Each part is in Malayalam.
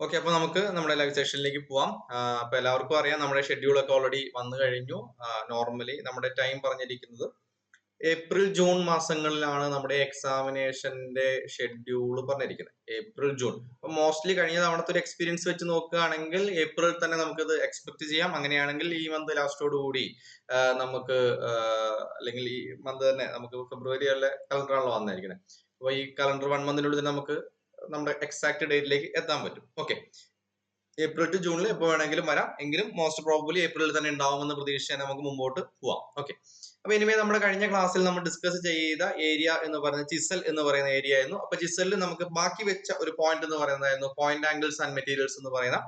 ഓക്കെ, അപ്പൊ നമുക്ക് നമ്മുടെ ലൈവ് സെഷനിലേക്ക് പോവാം. അപ്പൊ എല്ലാവർക്കും അറിയാം നമ്മുടെ ഷെഡ്യൂൾ ഒക്കെ ഓൾറെഡി വന്നു കഴിഞ്ഞു. നോർമലി നമ്മുടെ ടൈം പറഞ്ഞിരിക്കുന്നത് ഏപ്രിൽ ജൂൺ മാസങ്ങളിലാണ് നമ്മുടെ എക്സാമിനേഷന്റെ ഷെഡ്യൂൾ പറഞ്ഞിരിക്കുന്നത്. April June. അപ്പൊ മോസ്റ്റ്ലി കഴിഞ്ഞ തവണത്തെ ഒരു എക്സ്പീരിയൻസ് വെച്ച് നോക്കുകയാണെങ്കിൽ ഏപ്രിൽ തന്നെ നമുക്കത് എക്സ്പെക്ട് ചെയ്യാം. അങ്ങനെയാണെങ്കിൽ ഈ മന്ത് ലാസ്റ്റോട് കൂടി നമുക്ക് അല്ലെങ്കിൽ ഈ മന്ത് തന്നെ നമുക്ക് ഫെബ്രുവരിയിലെ കലണ്ടറാണല്ലോ വന്നിരിക്കുന്നത്. അപ്പൊ ഈ കലണ്ടർ 1 മന്തിനുള്ളിൽ നമുക്ക് നമ്മുടെ എക്സാക്ട് ഡേറ്റിലേക്ക് എത്താൻ പറ്റും. ഓക്കെ, ഏപ്രിൽ ടു ജൂണിൽ എപ്പോൾ വേണമെങ്കിലും വരാം, എങ്കിലും മോസ്റ്റ് പ്രോബബ്ലി ഏപ്രിലിൽ തന്നെ ഉണ്ടാവുമെന്ന് പ്രതീക്ഷിച്ചാൽ നമുക്ക് മുമ്പോട്ട് പോവാം. ഓക്കെ, അപ്പൊ ഇനിമേ നമ്മുടെ കഴിഞ്ഞ ക്ലാസ്സിൽ നമ്മൾ ഡിസ്കസ് ചെയ്ത ഏരിയ എന്ന് പറയുന്നത് ചിസൽ എന്ന് പറയുന്ന ഏരിയ ആയിരുന്നു. അപ്പൊ ചിസലിൽ നമുക്ക് ബാക്കി വെച്ച ഒരു പോയിന്റ് എന്ന് പറയുന്നതായിരുന്നു പോയിന്റ് ആംഗിൾസ് ആൻഡ് മെറ്റീരിയൽസ് എന്ന് പറയുന്ന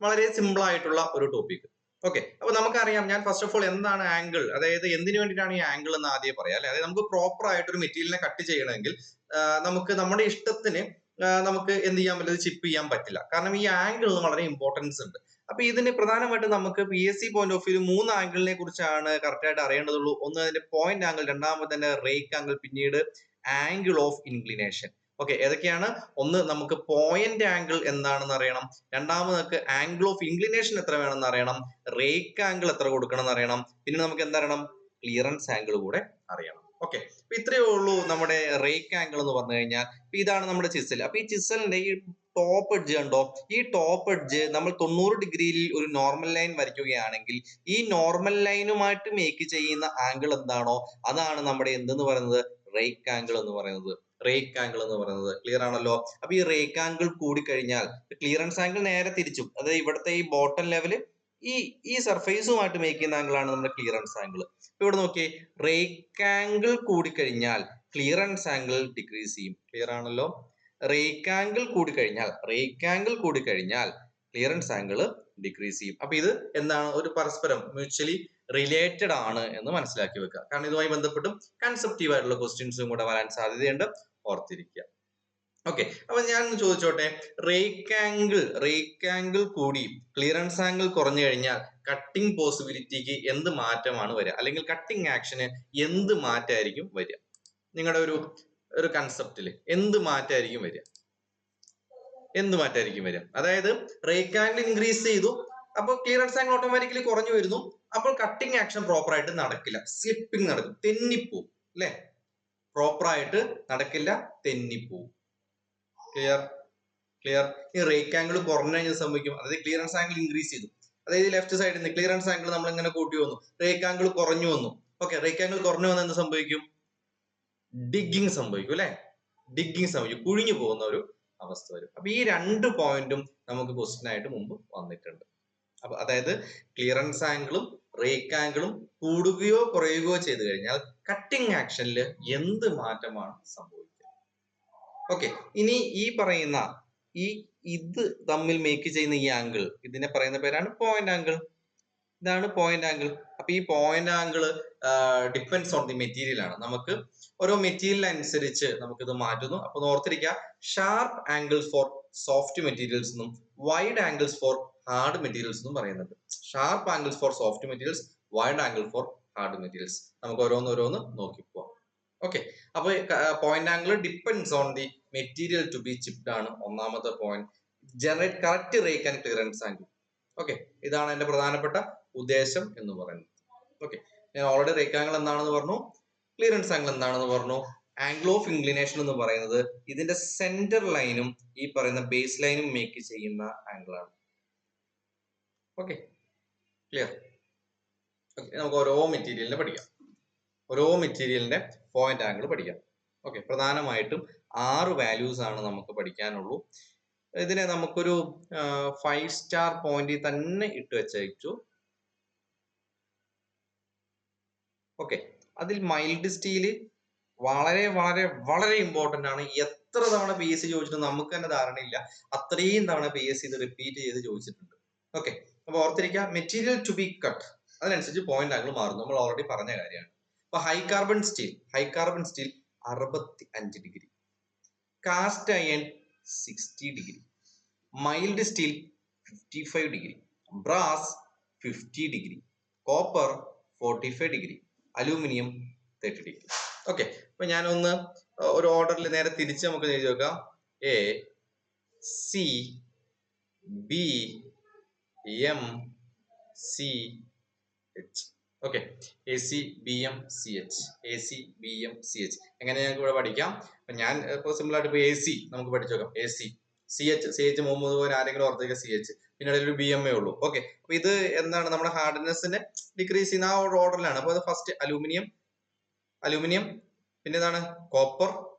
വളരെ സിമ്പിൾ ആയിട്ടുള്ള ഒരു ടോപ്പിക്. ഓക്കെ, അപ്പൊ നമുക്കറിയാം, ഞാൻ ഫസ്റ്റ് ഓഫ് ഓൾ എന്താണ് ആംഗിൾ, അതായത് എന്തിനു വേണ്ടിയിട്ടാണ് ഈ ആംഗിൾ എന്ന് ആദ്യം പറയാം അല്ലെ. അതായത് നമുക്ക് പ്രോപ്പർ ആയിട്ട് ഒരു മെറ്റീരിയലിനെ കട്ട് ചെയ്യണമെങ്കിൽ നമുക്ക് നമ്മുടെ ഇഷ്ടത്തിന് നമുക്ക് എന്ത് ചെയ്യാൻ പറ്റില്ല, ചിപ്പ് ചെയ്യാൻ പറ്റില്ല. കാരണം ഈ ആംഗിളിന് വളരെ ഇമ്പോർട്ടൻസ് ഉണ്ട്. അപ്പൊ ഇതിന് പ്രധാനമായിട്ട് നമുക്ക് PSC പോയിന്റ് ഓഫ് വ്യൂ 3 ആംഗിളിനെ കുറിച്ചാണ് കറക്റ്റ് ആയിട്ട് അറിയേണ്ടതുള്ളൂ. ഒന്ന് അതിന്റെ പോയിന്റ് ആംഗിൾ, രണ്ടാമത് തന്നെ റേക്ക് ആംഗിൾ, പിന്നീട് ആംഗിൾ ഓഫ് ഇൻക്ലിനേഷൻ. ഓക്കെ, ഏതൊക്കെയാണ്? ഒന്ന് നമുക്ക് പോയിന്റ് ആംഗിൾ എന്താണെന്ന് അറിയണം, രണ്ടാമത് നമുക്ക് ആംഗിൾ ഓഫ് ഇൻക്ലിനേഷൻ എത്ര വേണമെന്ന് അറിയണം, റേക്ക് ആംഗിൾ എത്ര കൊടുക്കണം എന്ന് അറിയണം, പിന്നെ നമുക്ക് എന്തറിയണം, ക്ലിയറൻസ് ആംഗിൾ കൂടെ അറിയണം. ഓക്കെ, അപ്പൊ ഇത്രയേ ഉള്ളൂ നമ്മുടെ റേക്ക് ആംഗിൾ എന്ന് പറഞ്ഞു കഴിഞ്ഞാൽ. ഇതാണ് നമ്മുടെ ചിസൽ. അപ്പൊ ഈ ചിസലിന്റെ ഈ ടോപ്പ് എഡ്ജ് കണ്ടോ, ഈ ടോപ്പ് എഡ്ജ് നമ്മൾ 90 ഡിഗ്രിയിൽ ഒരു നോർമൽ ലൈൻ വരയ്ക്കുകയാണെങ്കിൽ ഈ നോർമൽ ലൈനുമായിട്ട് മേക്ക് ചെയ്യുന്ന ആംഗിൾ എന്താണോ അതാണ് നമ്മുടെ എന്തെന്ന് പറയുന്നത്, റേക്ക് ആംഗിൾ എന്ന് പറയുന്നത്. റേക്ക് ആംഗിൾ എന്ന് പറയുന്നത് ക്ലിയർ ആണല്ലോ. അപ്പൊ ഈ റേക്ക് ആംഗിൾ കൂടിക്കഴിഞ്ഞാൽ ക്ലിയറൻസ് ആംഗിൾ നേരെ തിരിച്ചും, അതായത് ഇവിടുത്തെ ഈ ബോട്ടം ലെവല് ഈ സർഫേസുമായിട്ട് മേക്ക് ചെയ്യുന്ന ആംഗിൾ ആണ് നമ്മുടെ ക്ലിയറൻസ് ആംഗിൾ. ഇവിടെ നോക്കിയേ, റേക്ക് ആംഗിൾ കൂടിക്കഴിഞ്ഞാൽ ക്ലിയറൻസ് ആംഗിൾ ഡിക്രീസ് ചെയ്യും. ക്ലിയർ ആണല്ലോ. റേക്ക് ആംഗിൾ കൂടിക്കഴിഞ്ഞാൽ ക്ലിയറൻസ് ആംഗിൾ ഡിക്രീസ് ചെയ്യും. അപ്പൊ ഇത് എന്താണ്, ഒരു പരസ്പരം മ്യൂച്വലി റിലേറ്റഡ് ആണ് എന്ന് മനസ്സിലാക്കി വെക്കുക. കാരണം ഇതുമായി ബന്ധപ്പെട്ടും കൺസെപ്റ്റീവ് ആയിട്ടുള്ള ക്വസ്റ്റ്യൻസും കൂടെ വരാൻ സാധ്യതയുണ്ട്, ഓർത്തിരിക്കുക. ഓക്കെ, അപ്പൊ ഞാൻ ചോദിച്ചോട്ടെ, റേക്ക് ആംഗിൾ കൂടി ക്ലിയറൻസ് ആംഗിൾ കുറഞ്ഞു കഴിഞ്ഞാൽ കട്ടിംഗ് പോസിബിലിറ്റിക്ക് എന്ത് മാറ്റമാണ് വരിക, അല്ലെങ്കിൽ കട്ടിംഗ് ആക്ഷന് എന്ത് മാറ്റമായിരിക്കും വരിക? നിങ്ങളുടെ ഒരു കൺസെപ്റ്റില് എന്ത് മാറ്റമായിരിക്കും വരിക? അതായത് റേക്ക് ആംഗിൾ ഇൻക്രീസ് ചെയ്തു, അപ്പോൾ ക്ലിയറൻസ് ആംഗിൾ ഓട്ടോമാറ്റിക്കലി കുറഞ്ഞു വരുന്നു. അപ്പോൾ കട്ടിംഗ് ആക്ഷൻ പ്രോപ്പർ ആയിട്ട് നടക്കില്ല, സ്ലിപ്പിംഗ് നടക്കും, തെന്നിപ്പോവും അല്ലെ. പ്രോപ്പർ ആയിട്ട് നടക്കില്ല, തെന്നിപ്പോവും. ക്ലിയർ. ഈ റേക്ക് ആംഗിൾ കുറഞ്ഞു കഴിഞ്ഞാൽ സംഭവിക്കും, അതായത് ക്ലിയറൻസ് ആംഗിൾ ഇൻക്രീസ് ചെയ്തു, അതായത് ലെഫ്റ്റ് സൈഡിൽ നിന്ന് ക്ലിയറൻസ് ആംഗിൾ നമ്മൾ ഇങ്ങനെ കൂട്ടി വന്നു, റേക്ക് ആംഗിൾ കുറഞ്ഞു വന്നു. ഓക്കെ, റേക്ക് ആംഗിൾ കുറഞ്ഞു വന്നാൽ എന്ത് സംഭവിക്കും? ഡിഗ്ഗിങ് സംഭവിക്കും അല്ലെ. കുഴിഞ്ഞു പോകുന്ന ഒരു അവസ്ഥ വരും. അപ്പൊ ഈ 2 പോയിന്റും നമുക്ക് ക്വസ്റ്റ്യൻ ആയിട്ട് മുമ്പ് വന്നിട്ടുണ്ട്. അപ്പൊ അതായത് ക്ലിയറൻസ് ആംഗിളും റേക്ക് ആംഗിളും കൂടുകയോ കുറയുകയോ ചെയ്തു കഴിഞ്ഞാൽ കട്ടിംഗ് ആക്ഷനിൽ എന്ത് മാറ്റമാണ് സംഭവിക്കുക? ഓക്കെ, ഇനി ഈ പറയുന്ന ഇത് തമ്മിൽ മേക്ക് ചെയ്യുന്ന ഈ ആംഗിൾ, ഇതിനെ പറയുന്ന പേരാണ് പോയിന്റ് ആംഗിൾ. ഇതാണ് പോയിന്റ് ആംഗിൾ. അപ്പൊ ഈ point angle depends on the material ആണ്. നമുക്ക് ഓരോ മെറ്റീരിയൽ അനുസരിച്ച് നമുക്ക് ഇത് മാറ്റുന്നു. അപ്പൊ ഓർത്തിരിക്കുക, sharp angles for soft materials എന്നും wide angles for hard materials എന്നും പറയുന്നുണ്ട്. Sharp angles for soft materials, wide angle for hard materials. നമുക്ക് ഓരോന്ന് നോക്കി പോവാം. ഓക്കെ, അപ്പൊ point angle depends on the material to be chipped ആണ് ഒന്നാമത്തെ point. Generate correct rake and clearance angle. Okay, ഇതാണ് എന്റെ പ്രധാനപ്പെട്ട ഉദ്ദേശം എന്ന് പറയുന്നത്. ഓക്കെ, ഞാൻ ഓൾറെഡി റേക്ക് ആംഗിൾ എന്താണെന്ന് പറഞ്ഞു, ക്ലിയറൻസ് ആംഗിൾ എന്താണെന്ന് പറഞ്ഞു. ആംഗിൾ ഓഫ് ഇൻക്ലിനേഷൻ എന്ന് പറയുന്നത് ഇതിന്റെ സെന്റർ ലൈനും ഈ പറയുന്ന ബേസ് ലൈനും മേക്ക് ചെയ്യുന്ന ആംഗിൾ ആണ്. Okay, clear. ഓക്കെ, നമുക്ക് ഓരോ മെറ്റീരിയലിനെ പഠിക്കാം, ഓരോ മെറ്റീരിയലിന്റെ പോയിന്റ് ആംഗിൾ പഠിക്കാം. ഓക്കെ, പ്രധാനമായിട്ടും 6 വാല്യൂസ് ആണ് നമുക്ക് പഠിക്കാനുള്ളൂ. ഇതിനെ നമുക്കൊരു 5 സ്റ്റാർ പോയിന്റിൽ തന്നെ ഇട്ട് വെച്ചു. ഓക്കെ, അതിൽ മൈൽഡ് സ്റ്റീൽ വളരെ വളരെ വളരെ ഇമ്പോർട്ടന്റ് ആണ്. എത്ര തവണ PSC ചോദിച്ചിട്ട് നമുക്ക് തന്നെ ധാരണയില്ല, അത്രയും തവണ PSC ഇത് റിപ്പീറ്റ് ചെയ്ത് ചോദിച്ചിട്ടുണ്ട്. ഓക്കെ, അപ്പൊ ഓർത്തിരിക്കുക, മെറ്റീരിയൽ ടു ബി കട്ട്, അതിനനുസരിച്ച് പോയിന്റ് ആംഗിൾ മാറും, നമ്മൾ ഓൾറെഡി പറഞ്ഞ കാര്യമാണ്. അപ്പൊ high carbon steel 65 degree, cast iron 60 degree, mild steel 55 degree, brass 50 degree, copper 45 degree, aluminium 30 degree. Okay, അപ്പൊ ഞാനൊന്ന് ഒരു ഓർഡറിൽ നേരെ തിരിച്ച് നമുക്ക് എഴുതി വെക്കാം. A, C, B M C H. Okay, A C B M C H, A C B M C H. എങ്ങനെ ഞങ്ങൾക്ക് ഇവിടെ പഠിക്കാം? അപ്പൊ ഞാൻ ഇപ്പോൾ സിമ്പിൾ ആയിട്ട് ഇപ്പൊ എ സി നമുക്ക് പഠിച്ചു നോക്കാം. A C C H, C H Muhammad പോലെ ആരെങ്കിലും ഓർത്തേക്ക് സി എച്ച്, പിന്നെ ഒരു ബി എം എ ഉള്ളൂ. ഓക്കെ, അപ്പൊ ഇത് എന്താണ് നമ്മുടെ ഹാർഡ്നെസ്സിനെ ഡിക്രീസ് ചെയ്യുന്ന ആ ഒരു ഓർഡറിലാണ്. അപ്പൊ അത് ഫസ്റ്റ് അലൂമിനിയം, അലൂമിനിയം, പിന്നെ ഏതാണ് copper,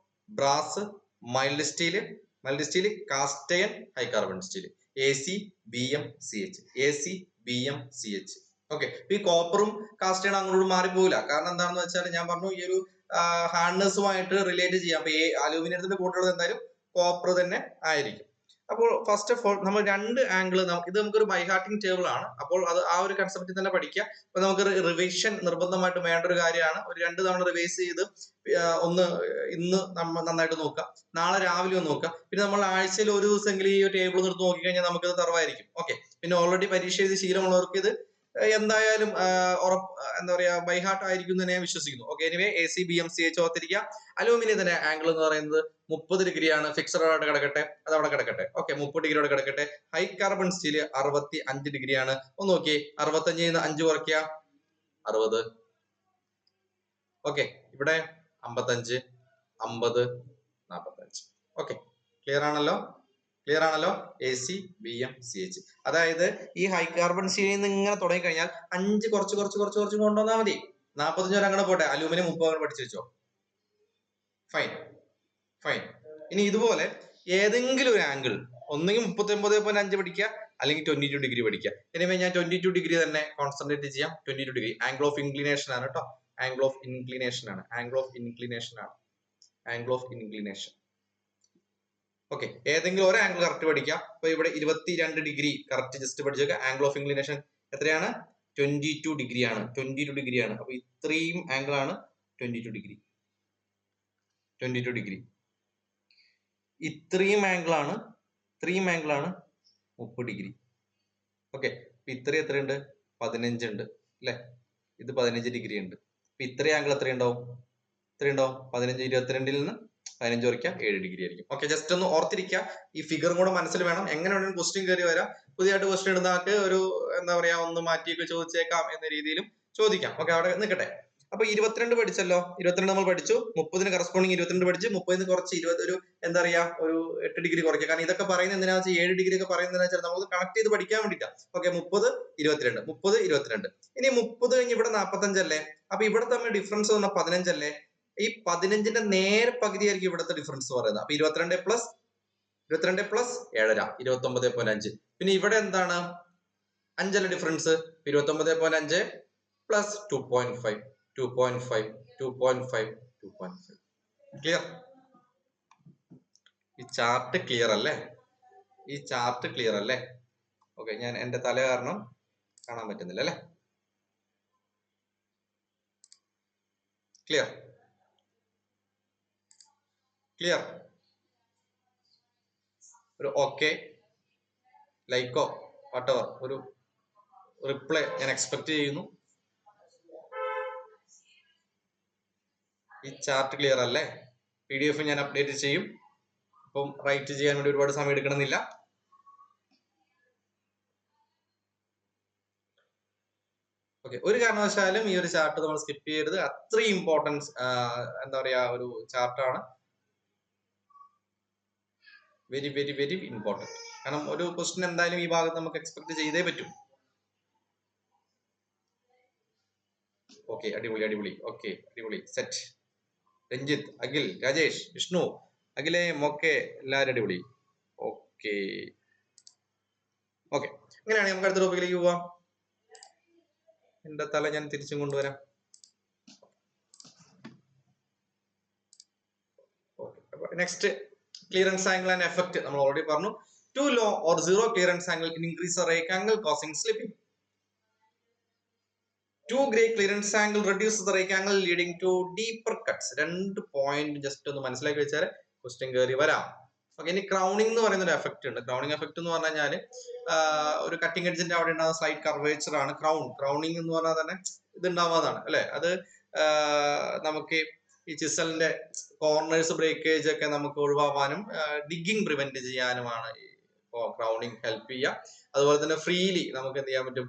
brass, mild steel, cast iron, high carbon steel. A C B M C H, A C B M C H. Okay, ഈ കോപ്പറും കാസ്റ്റ് അയൺ അങ്ങോട്ട് മാറിപ്പോകില്ല. കാരണം എന്താണെന്ന് വെച്ചാൽ ഞാൻ പറഞ്ഞു ഈ ഒരു ഹാർഡ്നെസ്സുമായിട്ട് റിലേറ്റ് ചെയ്യാം. അപ്പൊ അലൂമിനിയത്തിന്റെ കൂട്ടുള്ളത് എന്തായാലും കോപ്പർ തന്നെ ആയിരിക്കും. അപ്പോൾ ഫസ്റ്റ് ഓഫ് ഓൾ നമ്മൾ രണ്ട് ആംഗിൾ, ഇത് നമുക്കൊരു ബൈഹാർട്ടിംഗ് ടേബിൾ ആണ്. അപ്പോൾ അത് ആ ഒരു കൺസെപ്റ്റിൽ തന്നെ പഠിക്കുക. അപ്പൊ നമുക്ക് റിവിഷൻ നിർബന്ധമായിട്ട് വേണ്ട ഒരു കാര്യമാണ്. ഒരു 2 തവണ റിവൈസ് ചെയ്ത് ഒന്ന് ഇന്ന് നമ്മൾ നന്നായിട്ട് നോക്കാം, നാളെ രാവിലെ ഒന്ന് നോക്കാം, പിന്നെ നമ്മൾ ആഴ്ചയിൽ ഒരു ദിവസമെങ്കിലും ഈ ടേബിൾ നിർത്തി നോക്കിക്കഴിഞ്ഞാൽ നമുക്കത് തറവായിരിക്കും. ഓക്കെ, പിന്നെ ഓൾറെഡി പരീക്ഷ എഴുതി ശീലമുള്ളവർക്ക് ഇത് എന്തായാലും എന്താ പറയാ ബൈഹാർട്ട് ആയിരിക്കും എന്ന് ഞാൻ വിശ്വസിക്കുന്നു. Okay, anyway A C B M C H ഓർത്തിരിക്കുക. അലൂമിനിയത്തിന്റെ ആംഗിൾ എന്ന് പറയുന്നത് 30 ഡിഗ്രിയാണ്. ഫിക്സഡ് ആയിട്ട് കിടക്കട്ടെ, അത് അവിടെ കിടക്കട്ടെ. ഓക്കെ, 30 ഡിഗ്രിയോടെ കിടക്കട്ടെ. ഹൈ കാർബൺ സ്റ്റീൽ 65 ഡിഗ്രിയാണ്. ഒന്ന് നോക്കിയേ, 65 5 കുറയ്ക്കുക 60. ഓക്കെ, ഇവിടെ 55, 50, 45. ഓക്കെ, ക്ലിയർ ആണല്ലോ? ക്ലിയർ ആണല്ലോ? A C B M C H. അതായത് ഈ ഹൈ കാർബൺ സ്റ്റീലിൽ നിന്ന് ഇങ്ങനെ തുടങ്ങി കഴിഞ്ഞാൽ 5 കുറച്ച് കൊണ്ടുവന്നാൽ മതി. 45 വരെ അങ്ങനെ പോട്ടെ. അലൂമിനിയം 30 പഠിച്ചു വെച്ചോ. Fine fine. ഇനി ഇതുപോലെ ഏതെങ്കിലും ഒരു ആംഗിൾ ഒന്നെങ്കിൽ 39.5 പഠിക്കുക, അല്ലെങ്കിൽ 22 ഡിഗ്രി പഠിക്കുക. എനിവേ ഞാൻ 22 ഡിഗ്രി തന്നെ കോൺസെൻട്രേറ്റ് ചെയ്യാം. 22 ഡിഗ്രി ആംഗിൾ ഓഫ് ഇൻക്ലിനേഷൻ ആണ് കേട്ടോ. ആംഗിൾ ഓഫ് ഇൻക്ലിനേഷൻ ആണ്. ഓക്കെ, ഏതെങ്കിലും ഒരു ആംഗിൾ കറക്റ്റ് പഠിക്കാം. അപ്പൊ ഇവിടെ 22 ഡിഗ്രി കറക്റ്റ് ജസ്റ്റ് പഠിച്ചേക്കുക. ആംഗിൾ ഓഫ് ഇൻക്ലിനേഷൻ എത്രയാണ്? 22 ഡിഗ്രിയാണ്. 22 ഡിഗ്രിയാണ്. അപ്പൊ ഇത്രയും ആംഗിൾ ആണ് 22 ഡിഗ്രി. 22 ഡിഗ്രി ഇത്രയും ആംഗിൾ ആണ് 30 ഡിഗ്രി. ഓക്കെ, ഇത്രയും എത്രയുണ്ട്? 15 ഉണ്ട് അല്ലെ? ഇത് 15 ഡിഗ്രി ഉണ്ട്. അപ്പൊ ഇത്രയും ആംഗിൾ എത്രയുണ്ടാവും? 15 22 നിന്ന് 15 കുറയ്ക്കുക 7 ഡിഗ്രി ആയിരിക്കും. ഓക്കെ, ജസ്റ്റ് ഒന്ന് ഓർത്തിരിക്കുക. ഈ ഫിഗറും കൂടെ മനസ്സിൽ വേണം. എങ്ങനെ വേണമെങ്കിലും ക്വസ്റ്റ്യൻ കയറി വരാം. പുതിയതായിട്ട് ക്വസ്റ്റ്യൻ ഇടുന്നവർക്ക് ഒരു എന്താ പറയാ ഒന്ന് മാറ്റിയൊക്കെ ചോദിച്ചേക്കാം എന്ന രീതിയിലും ചോദിക്കാം. ഓക്കെ, അവിടെ നിൽക്കട്ടെ. അപ്പൊ 22 പഠിച്ചല്ലോ. 22 നമ്മൾ പഠിച്ചു. 30 കറസ്പോണ്ടിങ് 22 പഠിച്ചു. 30 കുറച്ച് 20 ഒരു എന്താ പറയാ ഒരു 8 ഡിഗ്രി കുറയ്ക്കുക. കാരണം ഇതൊക്കെ പറയുന്നത് എന്തിനാ വെച്ചാൽ 7 ഡിഗ്രി ഒക്കെ പറയുന്നത് വെച്ചാൽ നമുക്ക് കണക്ട് ചെയ്ത് പഠിക്കാൻ വേണ്ടിയിട്ടാണ്. ഓക്കെ, 30 22. ഇനി 30 കഴിഞ്ഞ് ഇവിടെ 45 അല്ലേ? അപ്പൊ ഇവിടെ തമ്മിൽ ഡിഫറൻസ് വന്ന 15 അല്ലേ? ഈ 15ന്റെ നേരെ പകുതിയായിരിക്കും ഇവിടുത്തെ ഡിഫറൻസ് പറയുന്നത്. അപ്പൊ 22 പ്ലസ് 7.5 29.5. പിന്നെ ഇവിടെ എന്താണ്? 5 അല്ല ഡിഫറൻസ്. 29.5 പ്ലസ് 2.5. ക്ലിയർ? ഈ ചാർട്ട് ക്ലിയർ അല്ലേ? ഓക്കെ, ഞാൻ എന്റെ തല കാരണം കാണാൻ പറ്റുന്നില്ല അല്ലെ? ക്ലിയർ? ഒരു ഓക്കെ, ലൈക്കോ വാട്ടെവർ ഒരു റിപ്ലൈ ഞാൻ എക്സ്പെക്ട് ചെയ്യുന്നു. ഈ ചാർട്ട് ക്ലിയർ അല്ലേ? PDF ഞാൻ അപ്ഡേറ്റ് ചെയ്യും. അപ്പം റൈറ്റ് ചെയ്യാൻ വേണ്ടി ഒരുപാട് സമയം എടുക്കണമെന്നില്ല. ഓക്കെ, ഒരു കാരണവശാലും ഈ ഒരു ചാർട്ട് നമ്മൾ സ്കിപ്പ് ചെയ്യരുത്. അത്രയും ഇമ്പോർട്ടൻസ് എന്താ പറയാ ഒരു ചാർട്ടാണ്. Very very very important. കാരണം ഒരു ക്വസ്റ്റ്യൻ എന്തായാലും ഈ ഭാഗത്ത് നമുക്ക് എക്സ്പെക്ട് ചെയ്തേ പറ്റും. ഓക്കെ, അടിപൊളി. ഓക്കെ, അടിപൊളി. സെറ്റ്. രഞ്ജിത്ത്, അഖിൽ, രാജേഷ്, വിഷ്ണു, അഖിലേ മൊക്കെ എല്ലാവരും അടിപൊളി. ഓക്കെ, അങ്ങനെയാണെങ്കിൽ നമുക്ക് അടുത്ത ടോപ്പിക്കിലേക്ക് പോവാം. എന്റെ തല ഞാൻ തിരിച്ചും കൊണ്ടുവരാം. Next, clearance angle and effect നമ്മൾ ഓൾറെഡി പറഞ്ഞു. Too low or zero clearance angle can increase the rake angle causing slipping. Too great clearance angle reduces the rake angle leading to deeper cuts. 2 point just ഒന്ന് മനസ്സിലാക്കി വെച്ചാൽ ക്വസ്റ്റ്യൻ കയറി വരാം. ഓക്കെ, ഇനി ക്രൗണിംഗ് എന്ന് പറയുന്ന ഒരു എഫക്ട് ഉണ്ട്. ക്രൗണിംഗ് എഫക്ട് എന്ന് പറഞ്ഞു കഴിഞ്ഞാൽ ഒരു കട്ടിംഗ് എഡ്ജിന്റെ അവിടെ ഉണ്ടാകുന്ന സ്ലൈറ്റ് കർവേച്ചർ ആണ് ക്രൗണിംഗ് എന്ന് പറഞ്ഞാൽ തന്നെ ഇത് ഉണ്ടാവുന്നതാണ് അല്ലെ? അത് നമുക്ക് ഈ ചിസലിന്റെ കോർണേഴ്സ് ബ്രേക്കേജ് ഒക്കെ നമുക്ക് ഒഴിവാക്കാനും ഡിഗിങ് പ്രിവെന്റ് ചെയ്യാനുമാണ് ക്രൗണിങ് ഹെൽപ്പ് ചെയ്യുക. അതുപോലെ തന്നെ ഫ്രീലി നമുക്ക് എന്ത് ചെയ്യാൻ പറ്റും,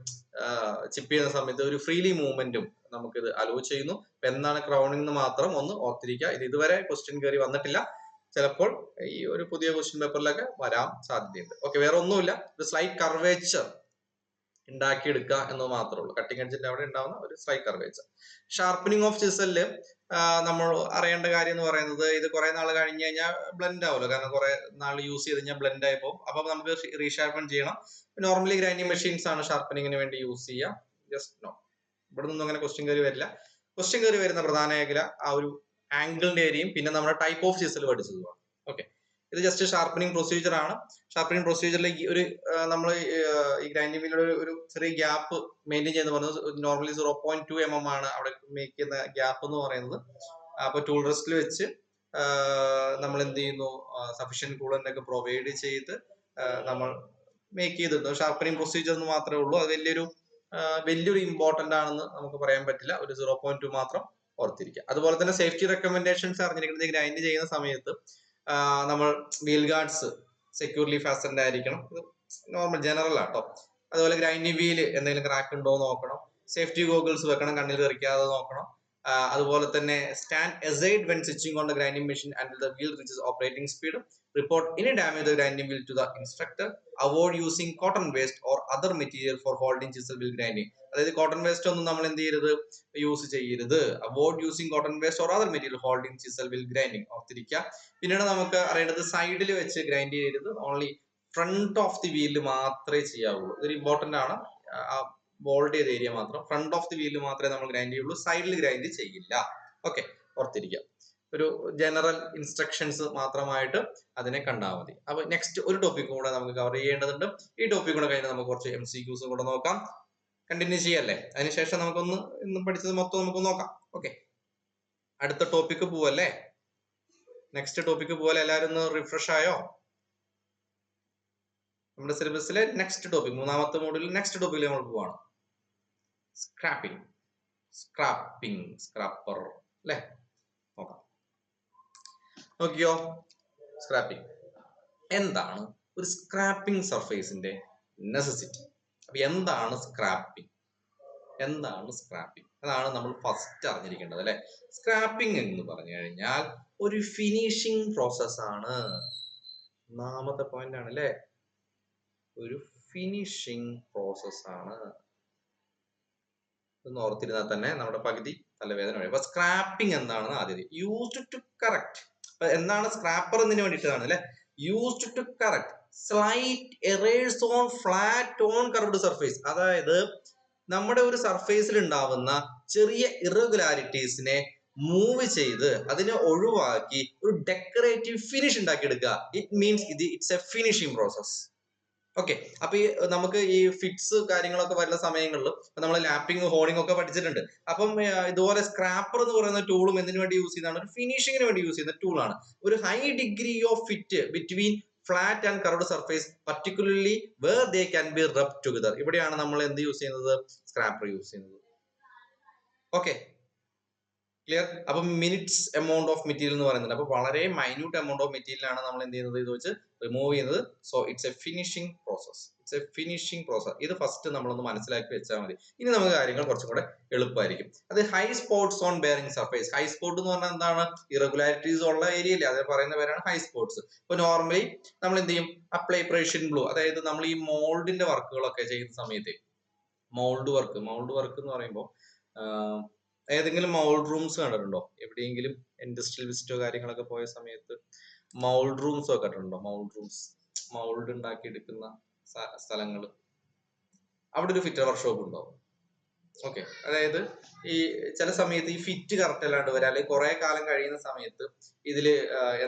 ചിപ്പ് ചെയ്യുന്ന സമയത്ത് ഒരു ഫ്രീലി മൂവ്മെന്റും നമുക്കിത് അലോ ചെയ്യുന്നു. അപ്പൊ എന്താണ് ക്രൗണിംഗ് എന്ന് മാത്രം ഒന്ന് ഓർത്തിരിക്കുക. ഇത് ഇതുവരെ ക്വസ്റ്റ്യൻ കയറി വന്നിട്ടില്ല, ചിലപ്പോൾ ഈ ഒരു പുതിയ ക്വസ്റ്റ്യൻ പേപ്പറിലൊക്കെ വരാൻ സാധ്യതയുണ്ട്. ഓക്കെ, വേറെ ഒന്നുമില്ല, ഒരു സ്ലൈറ്റ് കർവേച്ചർ ഉണ്ടാക്കിയെടുക്കുക എന്ന് മാത്രമേ ഉള്ളൂ. കട്ടിംഗ് എഡ്ജിന്റെ അവിടെ ഉണ്ടാവുന്ന ഒരു സ്ലൈറ്റ് കർവേച്ചർ. ഷാർപ്പനിങ് ഓഫ് ചിസലില് നമ്മൾ അറിയേണ്ട കാര്യം എന്ന് പറയുന്നത്, ഇത് കുറെ നാൾ കഴിഞ്ഞ് കഴിഞ്ഞാൽ ബ്ലെൻഡ് ആവുമല്ലോ, കാരണം കുറെ നാൾ യൂസ് ചെയ്ത് കഴിഞ്ഞാൽ ബ്ലെൻഡ് ആയി പോകും. അപ്പൊ നമുക്ക് റീഷാർപ്പൺ ചെയ്യണം. നോർമലി ഗ്രൈൻഡിങ് മെഷീൻസ് ആണ് ഷാർപ്പനിങ്ങിന് വേണ്ടി യൂസ് ചെയ്യുക. ജസ്റ്റ് നോ, ഇവിടെ നിന്നും അങ്ങനെ ക്വസ്റ്റ്യൻ കയറി വരില്ല. ക്വസ്റ്റ്യൻ കയറി വരുന്ന പ്രധാന മേഖല ആ ഒരു ആംഗിളിന്റെ ഏരിയയും പിന്നെ നമ്മുടെ ടൈപ്പ് ഓഫ് ചിസൽ പഠിച്ചതുമാണ്. ഓക്കെ, ഇത് ജസ്റ്റ് ഷാർപ്പനിങ് പ്രൊസീജിയർ ആണ്. ഷാർപ്പനിങ് പ്രൊസീജിയറിലേക്ക് ഒരു നമ്മൾ ഈ ഗ്രൈൻഡിംഗ് വീലിൽ ഒരു ചെറിയ ഗ്യാപ്പ് മെയിൻറ്റെയിൻ ചെയ്യുന്ന പറയുന്നത് നോർമലി 0.2 mm ആണ് അവിടെ മേക്ക് ചെയ്യുന്ന ഗ്യാപ്പ് എന്ന് പറയുന്നത്. അപ്പൊ ടൂൾ റെസ്റ്റിൽ വെച്ച് നമ്മൾ എന്ത് ചെയ്യുന്നു, സഫീഷ്യന്റ് കൂളന്റ് ഒക്കെ പ്രൊവൈഡ് ചെയ്ത് നമ്മൾ മേക്ക് ചെയ്തിരുന്നു. ഷാർപ്പനിങ് പ്രൊസീജിയർ എന്ന് മാത്രമേ ഉള്ളൂ. അത് വലിയൊരു ഇമ്പോർട്ടന്റ് ആണെന്ന് നമുക്ക് പറയാൻ പറ്റില്ല. ഒരു 0.2 മാത്രം ഓർത്തിരിക്കുക. അതുപോലെ തന്നെ സേഫ്റ്റി റെക്കമെൻഡേഷൻസ് അറിഞ്ഞിരിക്കുന്നത്, ഗ്രൈൻഡ് ചെയ്യുന്ന സമയത്ത് നമ്മൾ വീൽ ഗാർഡ്സ് സെക്യൂർലി ഫാസ്റ്റൻഡ് ആയിരിക്കണം. ഇത് നോർമൽ ജനറൽ ആട്ടോ. അതുപോലെ ഗ്രൈൻഡിംഗ് വീല് എന്തെങ്കിലും ക്രാക്ക് ഉണ്ടോ എന്ന് നോക്കണം. സേഫ്റ്റി ഗോഗിൾസ് വെക്കണം, കണ്ണിൽ തെറിക്കാതെ നോക്കണം. അതുപോലെ തന്നെ stand aside when switching on the grinding machine until the wheel reaches operating speed. Report any damage to the grinding wheel to the instructor. Avoid using cotton waste or other material for holding chisel wheel grinding. അതായത് കോട്ടൺ വേസ്റ്റ് ഒന്നും നമ്മൾ എന്ത് ചെയ്യരുത്, യൂസ് ചെയ്യരുത്. Avoid using cotton waste or other material holding chisel will grinding ഓർത്തിരിക്കുക. പിന്നീട് നമുക്ക് അറിയേണ്ടത്, സൈഡിൽ വെച്ച് ഗ്രൈൻഡ് ചെയ്യരുത്, ഓൺലി ഫ്രണ്ട് ഓഫ് ദി വീലിൽ മാത്രമേ ചെയ്യാവുള്ളൂ. ഇതൊരു ഇമ്പോർട്ടന്റ് ആണ്. ബോൾഡ് ചെയ്ത ഏരിയ മാത്രം, ഫ്രണ്ട് ഓഫ് ദി വീലിൽ മാത്രമേ നമ്മൾ ഗ്രൈൻഡ് ചെയ്യുള്ളൂ, സൈഡിൽ ഗ്രൈൻഡ് ചെയ്യില്ല. ഓക്കെ, ഓർത്തിരിക്കുക. ഒരു ജനറൽ ഇൻസ്ട്രക്ഷൻസ് മാത്രമായിട്ട് അതിനെ കണ്ടാൽ മതി. അപ്പൊ നെക്സ്റ്റ് ഒരു ടോപ്പിക് കൂടെ നമുക്ക് കവർ ചെയ്യേണ്ടതുണ്ട്. ഈ ടോപ്പിക് കൂടെ കഴിഞ്ഞാൽ നമുക്ക് കുറച്ച് MCQs കൂടെ നോക്കാം. കണ്ടിന്യൂ ചെയ്യല്ലേ? അതിനുശേഷം നമുക്കൊന്ന് ഇന്ന് പഠിച്ചത് മൊത്തം നമുക്ക് നോക്കാം. ഓക്കെ, അടുത്ത ടോപ്പിക്ക് പോവല്ലേ? നെക്സ്റ്റ് ടോപ്പിക്ക് പോലെ എല്ലാവരും ഒന്ന് റിഫ്രഷ് ആയോ? നമ്മുടെ സിലബസിലെ നെക്സ്റ്റ് ടോപ്പിക്, മൂന്നാമത്തെ മോഡ്യൂളിൽ നെക്സ്റ്റ് ടോപ്പിക്കിൽ നമ്മൾ പോവാണ്. സ്ക്രാപ്പിംഗ്, സ്ക്രാപ്പർ അല്ലെ? നോക്കാം, നോക്കിയോ. സ്ക്രാപ്പിംഗ് എന്താണ്? ഒരു സ്ക്രാപ്പിംഗ് സർഫേസിന്റെ നെസസിറ്റി. അപ്പൊ എന്താണ് സ്ക്രാപ്പിംഗ്? അതാണ് നമ്മൾ ഫസ്റ്റ് അറിഞ്ഞിരിക്കേണ്ടത് അല്ലെ. സ്ക്രാപ്പിംഗ് എന്ന് പറഞ്ഞു കഴിഞ്ഞാൽ ഒരു ഫിനിഷിംഗ് പ്രോസസ് ആണ്. ഒന്നാമത്തെ പോയിന്റ് ആണ് അല്ലെ, ഒരു ഫിനിഷിംഗ് പ്രോസസ് ആണ്. എന്ന് ഓർത്തിരുന്നാൽ തന്നെ നമ്മുടെ പകുതി തലവേദന വരും. അപ്പൊ സ്ക്രാപ്പിംഗ് എന്താണെന്ന് ആദ്യം, യൂസ്ഡ് ടു കറക്റ്റ്. എന്താണ് സ്ക്രാപ്പർ എന്നതിന് വേണ്ടിയിട്ടാണ് അല്ലെ. Used to correct slight errors on flat on curved surface. അതായത് നമ്മുടെ ഒരു സർഫേസിൽ ഉണ്ടാവുന്ന ചെറിയ ഇറഗുലാരിറ്റീസിനെ മൂവ് ചെയ്ത് അതിനെ ഒഴിവാക്കി ഒരു ഡെക്കറേറ്റീവ് ഫിനിഷ് ഉണ്ടാക്കിയെടുക്കുക. It means it's A finishing process. Okay, അപ്പൊ ഈ നമുക്ക് ഈ ഫിറ്റ്സ് കാര്യങ്ങളൊക്കെ വരുന്ന സമയങ്ങളിൽ നമ്മൾ ലാപ്പിംഗ്, ഹോണിംഗ് ഒക്കെ പഠിച്ചിട്ടുണ്ട്. അപ്പം ഇതുപോലെ സ്ക്രാപ്പർ എന്ന് പറയുന്ന ടൂളും എന്തിനു വേണ്ടി യൂസ് ചെയ്യുന്നതാണ്? ഒരു ഫിനിഷിങ്ങിന് വേണ്ടി യൂസ് ചെയ്യുന്ന ടൂളാണ്. ഒരു high degree of fit between flat and curved surface, particularly where they can be rub together. ഇവിടെയാണ് നമ്മൾ എന്ത് യൂസ് ചെയ്യുന്നത്? സ്ക്രാപ്പർ യൂസ് ചെയ്യുന്നത്. Okay, clear? അപ്പൊ മിനിറ്റ്സ് എമൗണ്ട് ഓഫ് മെറ്റീരിയൽ എന്ന് പറയുന്നത്, അപ്പൊ വളരെ മൈന്യൂട്ട് എമൗണ്ട് ഓഫ് മെറ്റീരിയൽ ആണ് നമ്മൾ എന്ത് ചെയ്യുന്നത്, ഇത് വെച്ച് റിമൂവ് ചെയ്യുന്നത്. So it's A finishing process. ഇത് ഫസ്റ്റ് നമ്മളൊന്ന് മനസ്സിലാക്കി വെച്ചാൽ മതി. ഇനി നമുക്ക് കാര്യങ്ങൾ കുറച്ചും കൂടെ എളുപ്പമായിരിക്കും. അത് high spots on bearing surface. High spot എന്ന് പറഞ്ഞാൽ എന്താണ്? ഇറഗുലാരിറ്റീസ് ഉള്ള ഏരിയ അല്ലേ, അത് പറയുന്ന പേരാണ് ഹൈ സ്പോട്ട്സ്. ഇപ്പൊ നോർമലി നമ്മൾ എന്ത് ചെയ്യും? Apply Prussian blue. അതായത് നമ്മൾ ഈ മോൾഡിന്റെ വർക്കുകളൊക്കെ ചെയ്യുന്ന സമയത്ത്, മൗൾഡ് വർക്ക് എന്ന് പറയുമ്പോൾ ഏതെങ്കിലും മൗൾഡ് റൂംസ് കണ്ടിട്ടുണ്ടോ? എവിടെയെങ്കിലും ഇൻഡസ്ട്രിയൽ വിസിറ്റോ കാര്യങ്ങളൊക്കെ പോയ സമയത്ത് മൗൾഡ് റൂംസ് ഒക്കെ കണ്ടിട്ടുണ്ടോ? മൗൾഡ് ഉണ്ടാക്കിയെടുക്കുന്ന സ്ഥലങ്ങൾ, അവിടെ ഒരു ഫിറ്റർ വർക്ക്ഷോപ്പ് ഉണ്ടാവും. ഓക്കെ, അതായത് ഈ ചില സമയത്ത് ഈ ഫിറ്റ് കറക്റ്റ് അല്ലാണ്ട് വരിക, അല്ലെങ്കിൽ കുറെ കാലം കഴിയുന്ന സമയത്ത് ഇതില്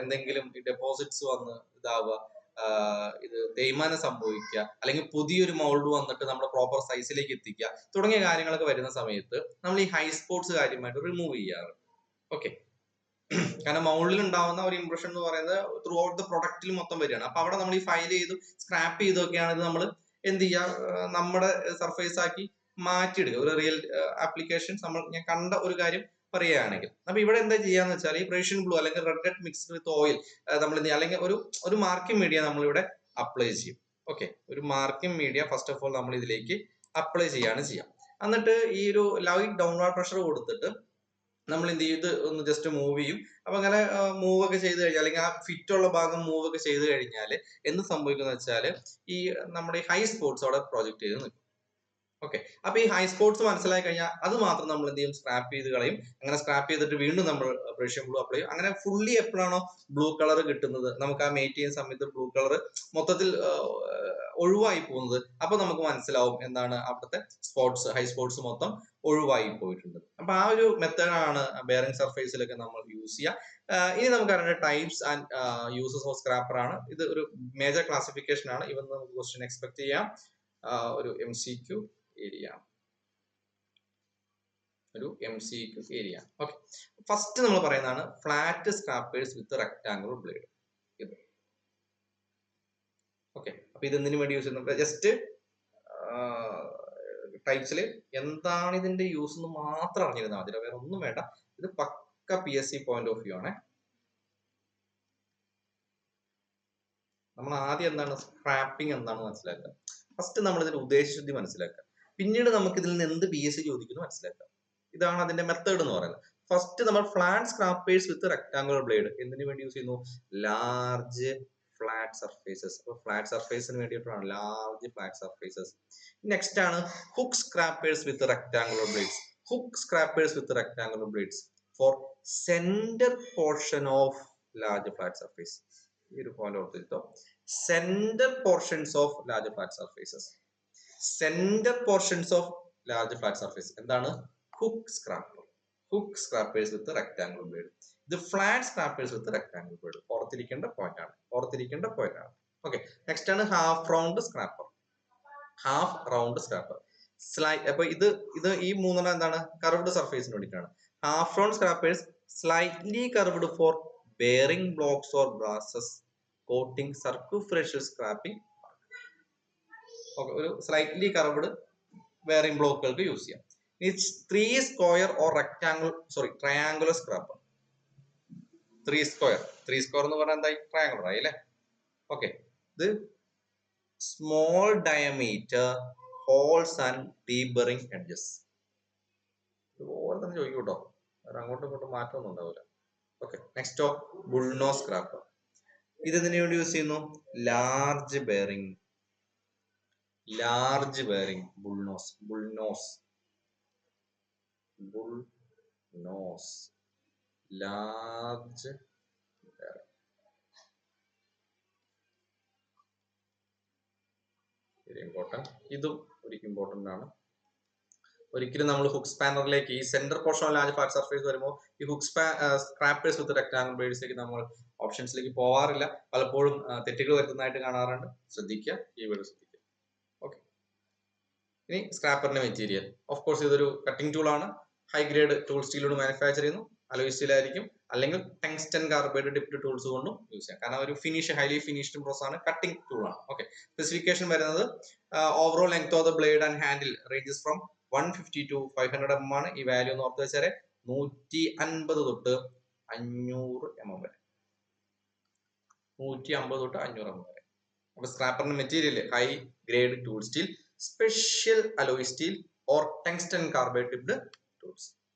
എന്തെങ്കിലും ഡെപ്പോസിറ്റ്സ് വന്ന് ഇതാവുക, ഇത് തേയ്മാനം സംഭവിക്കുക, അല്ലെങ്കിൽ പുതിയൊരു മൗൾഡ് വന്നിട്ട് നമ്മുടെ പ്രോപ്പർ സൈസിലേക്ക് എത്തിക്കുക തുടങ്ങിയ കാര്യങ്ങളൊക്കെ വരുന്ന സമയത്ത് നമ്മൾ ഈ ഹൈ സ്പോട്ട്സ് കാര്യമായിട്ട് റിമൂവ് ചെയ്യാറ്. ഓക്കെ, കാരണം മൗൾഡിൽ ഉണ്ടാവുന്ന ഒരു ഇംപ്രഷൻ എന്ന് പറയുന്നത് ത്രൂ ഔട്ട് ദ പ്രൊഡക്റ്റിൽ മൊത്തം വരികയാണ്. അപ്പൊ അവിടെ നമ്മൾ ഈ ഫയൽ ചെയ്തു സ്ക്രാപ്പ് ചെയ്തൊക്കെയാണ് ഇത് നമ്മൾ എന്ത് ചെയ്യുക, നമ്മുടെ സർഫേസ് ആക്കി മാറ്റിയെടുക്കുക. ഒരു റിയൽ ആപ്ലിക്കേഷൻസ് ഞാൻ കണ്ട ഒരു കാര്യം പറയുകയാണെങ്കിൽ, അപ്പൊ ഇവിടെ എന്താ ചെയ്യാന്ന് വെച്ചാൽ ഈ പ്രേഷ്യൻ ബ്ലൂ അല്ലെങ്കിൽ റെഡ് മിക്സ്ഡ് വിത്ത് ഓയിൽ നമ്മൾ അല്ലെങ്കിൽ ഒരു മാർക്കിംഗ് മീഡിയ നമ്മൾ ഇവിടെ അപ്ലൈ ചെയ്യും. ഓക്കെ, ഒരു marking media first of all നമ്മൾ ഇതിലേക്ക് അപ്ലൈ ചെയ്യാം. എന്നിട്ട് ഈ ഒരു ലൈറ്റ് ഡൗൺവേർഡ് പ്രഷർ കൊടുത്തിട്ട് നമ്മൾ എന്ത് ചെയ്യും, ഇത് ഒന്ന് ജസ്റ്റ് മൂവ് ചെയ്യും. അപ്പൊ അങ്ങനെ മൂവ് ഒക്കെ ചെയ്ത് കഴിഞ്ഞാൽ, അല്ലെങ്കിൽ ആ ഫിറ്റ് ഉള്ള ഭാഗം മൂവ് ഒക്കെ ചെയ്ത് കഴിഞ്ഞാൽ എന്ത് സംഭവിക്കുന്ന വെച്ചാൽ ഈ നമ്മുടെ ഹൈ സ്പോട്സ് അവിടെ പ്രൊജക്ട് ചെയ്ത് നിൽക്കും. ഓക്കെ, അപ്പൊ ഈ ഹൈ സ്പോട്സ് മനസ്സിലാക്കി കഴിഞ്ഞാൽ അത് മാത്രം നമ്മൾ എന്ത് ചെയ്യും, സ്ക്രാപ്പ് ചെയ്ത് കളയും. അങ്ങനെ സ്ക്രാപ്പ് ചെയ്തിട്ട് വീണ്ടും നമ്മൾ ബ്രഷ് ബ്ലൂ അപ്ലൈ ചെയ്യും. അങ്ങനെ ഫുള്ളി എപ്പോഴാണോ ബ്ലൂ കളർ കിട്ടുന്നത്, നമുക്ക് ആ മേറ്റ് ചെയ്യുന്ന സമയത്ത് ബ്ലൂ കളർ മൊത്തത്തിൽ ഒഴിവായി പോകുന്നത്, അപ്പൊ നമുക്ക് മനസ്സിലാവും എന്താണ് അവിടുത്തെ സ്പോട്സ്, ഹൈ സ്പോട്സ് മൊത്തം ഒഴിവായി പോയിട്ടുണ്ട്. അപ്പൊ ആ ഒരു മെത്തേഡാണ് ബെയറിംഗ് സർഫേസിലൊക്കെ നമ്മൾ യൂസ് ചെയ്യുക. ഇനി നമുക്ക് അറിയേണ്ട types and uses of scraper ആണ്. ഇത് ഒരു മേജർ ക്ലാസിഫിക്കേഷൻ ആണ്. ഇവന്ന് നമുക്ക് ക്വസ്റ്റ്യൻ എക്സ്പെക്ട് ചെയ്യാം. ഒരു MCQ ഏരിയ, ഓക്കെ. ഫസ്റ്റ് നമ്മൾ പറയുന്നതാണ് flat scrapers with rectangular blade. ഇത് ഓക്കെ, അപ്പൊ ഇത് എന്തിനു വേണ്ടി യൂസ് ചെയ്യുന്നത്, ജസ്റ്റ് ടൈപ്സിൽ എന്താണ് ഇതിന്റെ യൂസ് എന്ന് മാത്രം അറിഞ്ഞിരുന്നാൽ മതി, വേറെ ഒന്നും വേണ്ട. ഇത് പക്ക PSC പോയിന്റ് ഓഫ് വ്യൂ ആണ്. നമ്മൾ ആദ്യം എന്താണ് സ്ക്രാപ്പിംഗ് എന്താണെന്ന് മനസ്സിലാക്കുക. ഫസ്റ്റ് നമ്മൾ ഇതിന്റെ ഉദ്ദേശശുദ്ധി മനസ്സിലാക്കുക. പിന്നീട് നമുക്ക് ഇതിൽ നിന്ന് എന്ത് PSC ചോദിക്കുന്നു മനസ്സിലാക്കുക. ഇതാണ് അതിന്റെ മെത്തേഡ് എന്ന് പറയുന്നത്. ഫസ്റ്റ് നമ്മൾ flat scrapers with rectangular blade എന്തിനു വേണ്ടി യൂസ് ചെയ്യുന്നു, ലാർജ് ഫ്ലാറ്റ് സർഫേസസ്. അപ്പൊ ഫ്ലാറ്റ് സർഫേസിന് വേണ്ടിയിട്ടാണ് ലാർജ് ഫ്ലാറ്റ് സർഫേസസ്. നെക്സ്റ്റ് ആണ് hook scrapers with rectangular blades. Hook scrapers with rectangular blades for centre portion of large flat surface. ഈ ഒരു പോയിന്റ് ഓർത്തിട്ടോ, centre portions of large flat surfaces. Centre portions of large flat surface എന്താണ്, hook scraper. Hook scrapers with rectangular blade. ഇത് flat scrapers with rectangular blade. ഓർത്തിരിക്കേണ്ട പോയിന്റ് ആണ്. ഓക്കെ, നെക്സ്റ്റ് ആണ് half round scraper. Half round scraper അപ്പൊ ഇത് ഈ മൂന്നെണ്ണം എന്താണ്, കർവ്ഡ് സർഫേസിന് വേണ്ടിയിട്ടാണ്. Half round scrapers slightly curved for bearing blocks or brasses coating circumferential scraping. Okay, ഒരു സ്ലൈറ്റ്ലി കർവ്ഡ് ബെയറിംഗ് ബ്ലോക്കുകൾക്ക് യൂസ് ചെയ്യാം. It's 3 square or triangular scraper. 3 square എന്ന് പറഞ്ഞാൽ എന്തായി, ട്രയാങ്കുലർ ആയി അല്ലേ. ഓക്കെ, ഇത് small diameter holes and deburring edges. ഇതുപോലെ തന്നെ ചോദിക്കും കേട്ടോ, അങ്ങോട്ടും ഇങ്ങോട്ടും മാറ്റമൊന്നും ഉണ്ടാവില്ല. ഓക്കെ, നെക്സ്റ്റോ ബുൾനോ സ്ക്രാപ്പർ. ഇത് ഇതിനു വേണ്ടി യൂസ് ചെയ്യുന്നു, large bearing bullnose. Large very important. ഇതും ഒരു ഇമ്പോർട്ടന്റ് ആണ്. ഒരിക്കലും നമ്മൾ ഹുക്ക് സ്പാനറിലേക്ക് ഈ centre portion of large flat surface വരുമ്പോൾ ഈ ഹുക്ക് സ്ക്രാപ്പേഴ്സ് വിത്ത് റെക്ടാംഗുലർ ബ്ലേഡ്സിലേക്ക് നമ്മൾ ഓപ്ഷൻസിലേക്ക് പോവാറില്ല. പലപ്പോഴും തെറ്റുകൾ വരുന്നതായിട്ട് കാണാറുണ്ട്. ശ്രദ്ധിക്കുക, ഈ വീഡിയോ ശ്രദ്ധിക്കുക. ഓക്കെ, ഇനി സ്ക്രാപ്പറിന്റെ മെറ്റീരിയൽ. ഓഫ് കോഴ്സ് ഇതൊരു കട്ടിംഗ് ടൂൾ ആണ്. ഹൈ ഗ്രേഡ് ടൂൾ സ്റ്റീലോട് മാനുഫാക്ചർ ചെയ്യുന്നു. അലോയ് സ്റ്റീൽ ആയിരിക്കും, അല്ലെങ്കിൽ ടങ്സ്റ്റൺ കാർബൈഡ് ഡിപ്ഡ് ടൂൾസ് കൊണ്ടും യൂസ് ചെയ്യാം. കാരണം ഒരു ഹൈലി ഫിനിഷ്ഡ് പ്രോസസ് ആണ്, കട്ടിംഗ് ടൂൾ ആണ്. ഓക്കെ, സ്പെസിഫിക്കേഷൻ വരുന്നത് overall length of the blade and handle ranges from 150 to 500 mm ആണ്. ഈ വാല്യൂ ഒന്ന് ഓർത്ത് വെച്ചാൽ 150 തൊട്ട് 500 mm വരെ. 150 തൊട്ട് 500 mm വരെ. അപ്പൊ സ്ക്രാപ്പറിന്റെ material high grade tool steel, special alloy steel or tungsten carbide dipped tools.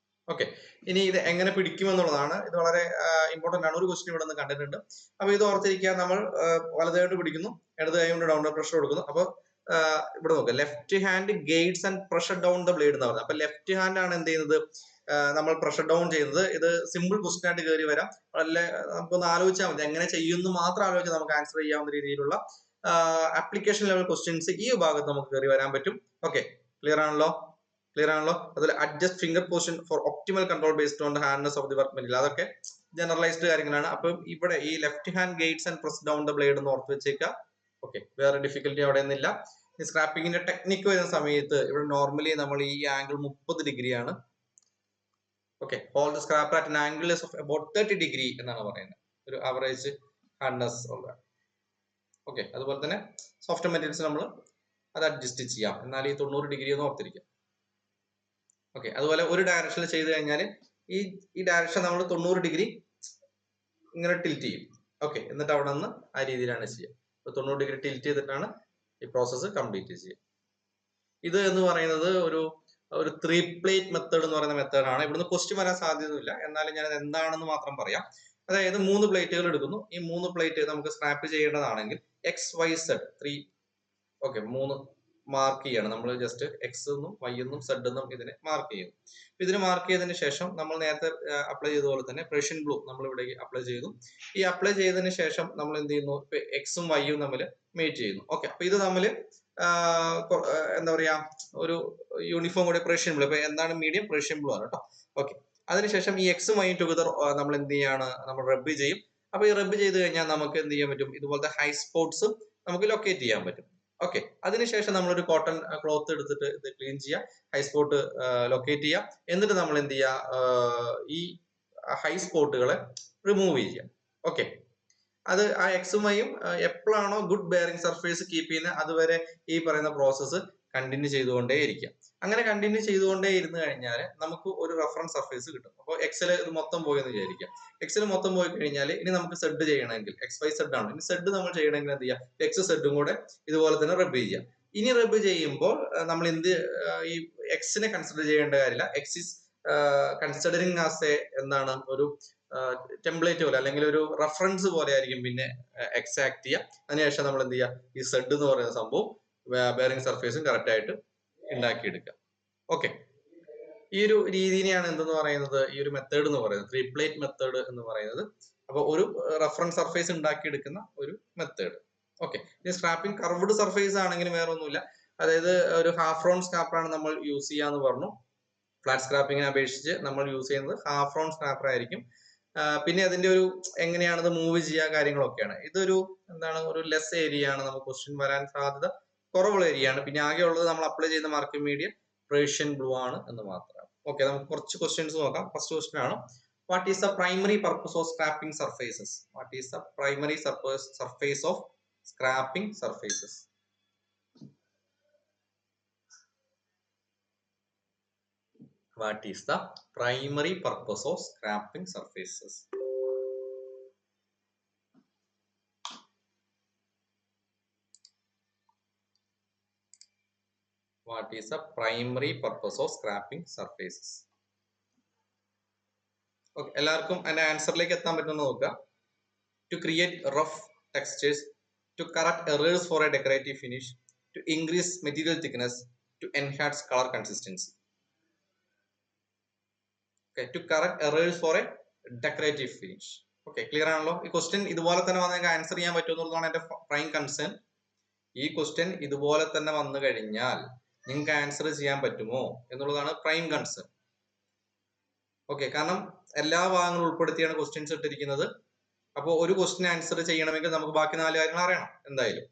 Okay, ഇനി ഇത് എങ്ങനെ പിടിക്കുമെന്നുള്ളതാണ്. ഇത് വളരെ ഇമ്പോർട്ടന്റ് ആണ്. ഒരു ക്വസ്റ്റ്യൻ ഇവിടെ നിന്ന് കണ്ടിട്ടുണ്ട്. അപ്പൊ ഇത് ഓർത്തിരിക്കുക, നമ്മൾ വലതുകൈകൊണ്ട് പിടിക്കുന്നു, ഇടത് കൈ കൊണ്ട് ഡൗൺ പ്രഷർ കൊടുക്കുന്നു. അപ്പൊ ഇവിടെ നോക്കുക, left hand guides and pressure down the blade എന്ന് പറയുന്നത്. അപ്പൊ ലെഫ്റ്റ് ഹാൻഡ് ആണ് എന്ത് ചെയ്യുന്നത്, നമ്മൾ പ്രഷർ ഡൗൺ ചെയ്യുന്നത്. ഇത് സിമ്പിൾ ക്വസ്റ്റ്യൻ ആയിട്ട് കയറി വരാം. അല്ല, നമുക്കൊന്ന് ആലോചിച്ചാൽ മതി, എങ്ങനെ ചെയ്യുന്നു മാത്രം ആലോചിച്ചാൽ നമുക്ക് ആൻസർ ചെയ്യാവുന്ന രീതിയിലുള്ള ആപ്ലിക്കേഷൻ ലെവൽ ക്വസ്റ്റ്യൻസ് ഈ ഭാഗത്ത് നമുക്ക് കയറി വരാൻ പറ്റും. ഓക്കെ, ക്ലിയർ ആണല്ലോ. അതുപോലെ adjust finger position for optimal control based on the hardness of the work material. അതൊക്കെ ജനറലൈസ്ഡ് കാര്യങ്ങളാണ്. അപ്പം ഇവിടെ ഈ left hand guides and press down the blade എന്ന് ഓർത്ത് വെച്ചേക്കുക. ഓക്കെ, വേറെ ഡിഫിക്കൽറ്റി അവിടെ ഒന്നുമില്ല. ഈ സ്ക്രാപ്പിംഗിന്റെ ടെക്നിക്ക് വരുന്ന സമയത്ത് ഇവിടെ നോർമലി നമ്മൾ ഈ ആംഗിൾ 30 ഡിഗ്രി ആണ്. Okay, hold scraper at an angle of about 30 degree എന്നാണ് പറയുന്നത്, ഒരു ആവറേജ് ഹാർഡ്നെസ് ഉള്ള. ഓക്കെ, അതുപോലെ തന്നെ സോഫ്റ്റ് മെറ്റീരിയൽസ് നമ്മൾ അത് അഡ്ജസ്റ്റ് ചെയ്യാം. എന്നാൽ ഈ 90 ഡിഗ്രി ഒന്ന് ഓർത്തിരിക്കാം. ഓക്കെ, അതുപോലെ ഒരു ഡയറക്ഷനിൽ ചെയ്ത് കഴിഞ്ഞാൽ ഈ ഡയറക്ഷൻ നമ്മൾ 90 ഡിഗ്രി ഇങ്ങനെ ടിൽറ്റ് ചെയ്യും. ഓക്കെ, എന്നിട്ട് അവിടെ നിന്ന് ആ രീതിയിലാണ് ചെയ്യുക. 90 ഡിഗ്രി ടിൽറ്റ് ചെയ്തിട്ടാണ് ഈ പ്രോസസ്സ് കംപ്ലീറ്റ് ചെയ്യും. ഇത് എന്ന് പറയുന്നത് ഒരു 3 പ്ലേറ്റ് മെത്തേഡ് എന്ന് പറയുന്ന മെത്തേഡാണ്. ഇവിടുന്ന് ക്വസ്റ്റ്യൻ വരാൻ സാധ്യതയില്ല, എന്നാലും ഞാൻ എന്താണെന്ന് മാത്രം പറയാം. അതായത് 3 പ്ലേറ്റുകൾ എടുക്കുന്നു. ഈ 3 പ്ലേറ്റ് നമുക്ക് സ്ക്രാപ്പ് ചെയ്യേണ്ടതാണെങ്കിൽ XYZ 3 ഓക്കെ 3 മാർക്ക് ചെയ്യാണ് നമ്മൾ. ജസ്റ്റ് എക്സ് എന്നും വൈ എന്നും സെഡ് എന്നും ഇതിനെ മാർക്ക് ചെയ്യുന്നു. ഇതിന് മാർക്ക് ചെയ്തതിന് ശേഷം നമ്മൾ നേരത്തെ അപ്ലൈ ചെയ്ത പോലെ തന്നെ പ്രഷ്യൻ ബ്ലൂ നമ്മൾ ഇവിടെ അപ്ലൈ ചെയ്തു. ഈ അപ്ലൈ ചെയ്തതിന് ശേഷം നമ്മൾ എന്ത് ചെയ്യുന്നു, എക്സും വൈയും തമ്മിൽ മേറ്റ് ചെയ്യുന്നു. ഓക്കെ, അപ്പൊ ഇത് തമ്മിൽ എന്താ പറയാ ഒരു യൂണിഫോം കൂടെ പ്രഷ്യൻ ബ്ലൂ. ഇപ്പൊ എന്താണ് മീഡിയം? പ്രഷ്യൻ ബ്ലൂ ആണ് കേട്ടോ. ഓക്കെ, അതിനുശേഷം ഈ എക്സും വൈയും ടുഗദർ നമ്മൾ എന്ത് ചെയ്യാണ്, നമ്മൾ റബ്ബ് ചെയ്യും. അപ്പൊ ഈ റബ്ബ് ചെയ്ത് കഴിഞ്ഞാൽ നമുക്ക് എന്ത് ചെയ്യാൻ പറ്റും, ഇതുപോലത്തെ ഹൈ സ്പോട്ട്സും നമുക്ക് ലൊക്കേറ്റ് ചെയ്യാൻ പറ്റും. ഓക്കെ, അതിനുശേഷം നമ്മളൊരു കോട്ടൺ ക്ലോത്ത് എടുത്തിട്ട് ഇത് ക്ലീൻ ചെയ്യുക, ഹൈ സ്പോട്ട് ലൊക്കേറ്റ് ചെയ്യുക. എന്നിട്ട് നമ്മൾ എന്ത് ചെയ്യുക, ഈ ഹൈ സ്പോട്ടുകളെ റിമൂവ് ചെയ്യുക. ഓക്കെ, അത് ആ എക്സും വൈയും എപ്പോഴാണോ ഗുഡ് ബെയറിംഗ് സർഫേസ് കീപ്പ് ചെയ്യുന്നത് അതുവരെ ഈ പറയുന്ന പ്രോസസ്സ് കണ്ടിന്യൂ ചെയ്തുകൊണ്ടേ ഇരിക്കുക. അങ്ങനെ കണ്ടിന്യൂ ചെയ്തുകൊണ്ടേ ഇരുന്ന് കഴിഞ്ഞാൽ നമുക്ക് ഒരു റെഫറൻസ് സർഫേസ് കിട്ടും. അപ്പോൾ എക്സിൽ ഇത് മൊത്തം പോയി എന്ന് വിചാരിക്കാം. എക്സിൽ മൊത്തം പോയി കഴിഞ്ഞാൽ ഇനി നമുക്ക് സെഡ് ചെയ്യണമെങ്കിൽ XYZ ആണ്. ഇനി സെഡ് നമ്മൾ ചെയ്യണമെങ്കിൽ എന്ത് ചെയ്യുക, എക്സ് സെഡും കൂടെ ഇതുപോലെ തന്നെ റബ്ബ് ചെയ്യുക. ഇനി റബ്ബ് ചെയ്യുമ്പോൾ നമ്മൾ എന്ത് ഈ എക്സിനെ കൺസിഡർ ചെയ്യേണ്ട കാര്യമില്ല. X is considering as A എന്താണ് ഒരു ടെംപ്ലേറ്റ് പോലെ അല്ലെങ്കിൽ ഒരു റെഫറൻസ് പോലെ ആയിരിക്കും പിന്നെ എക്സാക്ട് ചെയ്യുക. അതിനുശേഷം നമ്മൾ എന്ത് ചെയ്യുക, ഈ സെഡ് എന്ന് പറയുന്ന സംഭവം ബെയറിംഗ് സർഫേസും കറക്റ്റ് ആയിട്ട് ഉണ്ടാക്കിയെടുക്കുക. ഓക്കെ, ഈ ഒരു രീതിനെയാണ് എന്തെന്ന് പറയുന്നത്, ഈ ഒരു മെത്തേഡ് എന്ന് പറയുന്നത് 3 പ്ലേറ്റ് മെത്തേഡ് എന്ന് പറയുന്നത്. അപ്പൊ ഒരു റെഫറൻസ് സർഫേസ് ഉണ്ടാക്കിയെടുക്കുന്ന ഒരു മെത്തേഡ്. ഓക്കെ, ഇനി സ്ക്രാപ്പിംഗ് കർവ്ഡ് സർഫേസ് ആണെങ്കിൽ വേറെ ഒന്നുമില്ല. അതായത് ഒരു ഹാഫ് റൗണ്ട് സ്ക്രാപ്പറാണ് നമ്മൾ യൂസ് ചെയ്യാന്ന് പറഞ്ഞു. ഫ്ലാറ്റ് സ്ക്രാപ്പിങ്ങിനെ അപേക്ഷിച്ച് നമ്മൾ യൂസ് ചെയ്യുന്നത് ഹാഫ് റൗണ്ട് സ്ക്രാപ്പർ ആയിരിക്കും. പിന്നെ അതിന്റെ ഒരു എങ്ങനെയാണത് മൂവ് ചെയ്യുക കാര്യങ്ങളൊക്കെയാണ്. ഇതൊരു എന്താണ് ഒരു ലെസ് ഏരിയ ആണ്, നമുക്ക് ക്വസ്റ്റ്യൻ വരാൻ സാധ്യത കുറവുള്ള ഏരിയ ആണ്. പിന്നെ ആകെ ഉള്ളത് നമ്മൾ അപ്ലൈ ചെയ്യുന്ന മാർക്കിംഗ് മീഡിയം പ്രേഷ്യൻ ബ്ലൂ ആണ് എന്ന് മാത്രമാണ്. ഓക്കെ, നമുക്ക് കുറച്ച് ക്വസ്റ്റ്യൻസ് നോക്കാം. ഫസ്റ്റ് ക്വസ്റ്റ്യൻ ആണ്, what is the primary purpose of scraping surfaces? What is the primary surface of scraping surfaces? What is the primary purpose of scraping surfaces? What is the primary purpose of scraping surfaces? Okay, എല്ലാവർക്കും അതിന്റെ ആൻസറിലേക്ക് എത്താൻ പറ്റുമെന്ന് നോക്കുക. To create rough textures, to correct errors for a decorative finish, to increase material thickness, to enhance color consistency. Okay, to correct errors for a decorative finish. Okay, clear ആണല്ലോ? ഈ ക്വസ്റ്റ്യൻ ഇതുപോലെ തന്നെ വന്ന് നിങ്ങൾക്ക് ആൻസർ ചെയ്യാൻ പറ്റുമെന്നുള്ളതാണ് എന്റെ പ്രൈം കൺസേൺ. ഈ ക്വസ്റ്റ്യൻ ഇതുപോലെ തന്നെ വന്നു കഴിഞ്ഞാൽ നിങ്ങൾക്ക് ആൻസർ ചെയ്യാൻ പറ്റുമോ എന്നുള്ളതാണ് പ്രൈം കൺസേൺ. ഓക്കെ, കാരണം എല്ലാ ഭാഗങ്ങളും ഉൾപ്പെടുത്തിയാണ് ക്വസ്റ്റ്യൻസ് ഇട്ടിരിക്കുന്നത്. അപ്പോൾ ഒരു ക്വസ്റ്റ്യൻ ആൻസർ ചെയ്യണമെങ്കിൽ നമുക്ക് ബാക്കി 4 കാര്യങ്ങൾ അറിയണം എന്തായാലും.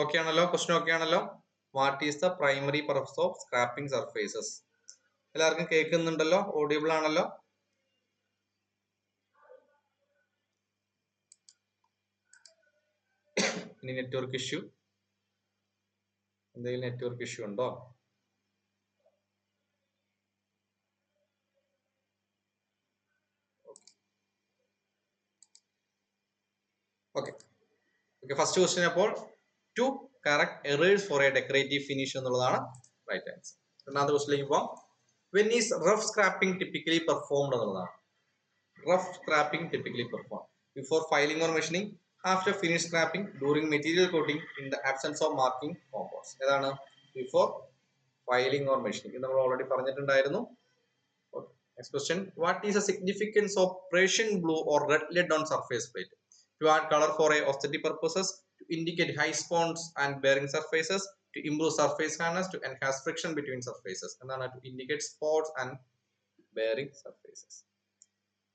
ഓക്കെ ആണല്ലോ? ക്വസ്റ്റ്യൻ ഓക്കെ ആണല്ലോ? What is the primary purpose of scraping surfaces? എല്ലാവർക്കും കേൾക്കുന്നുണ്ടല്ലോ? ഓഡിയബിൾ ആണല്ലോ? ഇനി നെറ്റ്വർക്ക് ഇഷ്യൂ, എന്തെങ്കിലും നെറ്റ്വർക്ക് ഇഷ്യൂ ഉണ്ടോ? ഓക്കെ, ഫസ്റ്റ് ക്വസ്റ്റ്യൻ അപ്പോൾ to correct errors for a decorative finish എന്നുള്ളതാണ് റൈറ്റ് ആൻസർ. രണ്ടാമത്തെ ക്വസ്റ്റ്യനിലേക്ക് പോവാം. When is rough scraping typically performed എന്നുള്ളതാണ്. Rough scraping typically perform before filing or machining, after finish scraping, during material coating, in the absence of marking compounds. ഏതാണ്? Before filing or machining. ഇത് നമ്മൾ ഓൾറെഡി പറഞ്ഞിട്ടുണ്ടായിരുന്നു. Next question, what is the significance of Prussian blue or red lead on surface plate? To add color for a aesthetic purposes, to indicate high spots and bearing surfaces, to improve surface hardness, to enhance friction between surfaces. എന്താണ്? To indicate spots and bearing surfaces.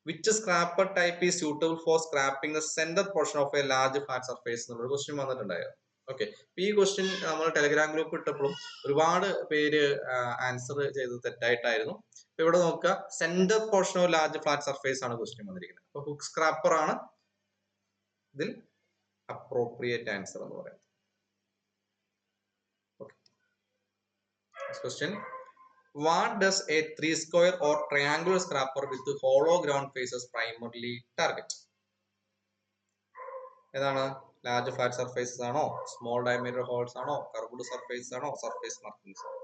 Which scraper type is suitable for scraping the center portion of a large flat surface? നമ്മൾ ക്വസ്റ്റ്യൻ വന്നിട്ടുണ്ടായിരുന്നു. ഓക്കെ, ഈ ക്വസ്റ്റ്യൻ നമ്മൾ ടെലിഗ്രാം ഗ്രൂപ്പ് ഇട്ടപ്പോഴും ഒരുപാട് പേര് ആൻസർ ചെയ്തത് തെറ്റായിട്ടായിരുന്നു. ഇവിടെ നോക്കുക, centre portion of large flat surface ആണ് ക്വസ്റ്റ്യൻ വന്നിരിക്കുന്നത്. അപ്പൊ ഹുക്ക് സ്ക്രാപ്പർ ആണ് ഇതിൽ അപ്രോപ്രിയേറ്റ് ആൻസർ എന്ന് പറയുന്നത്. Question, What does a 3-square or triangular scraper with hollow ground faces primarily target? ഏതാണ്? ലാർജ് ഫ്ലാറ്റ് സർഫേസസ് ആണോ, സ്മോൾ ഡയമീറ്റർ ഹോൾസ് ആണോ, കർവ്ഡ് സർഫേസ് ആണോ, സർഫേസ് മാർക്കിംഗ്സ് ആണോ?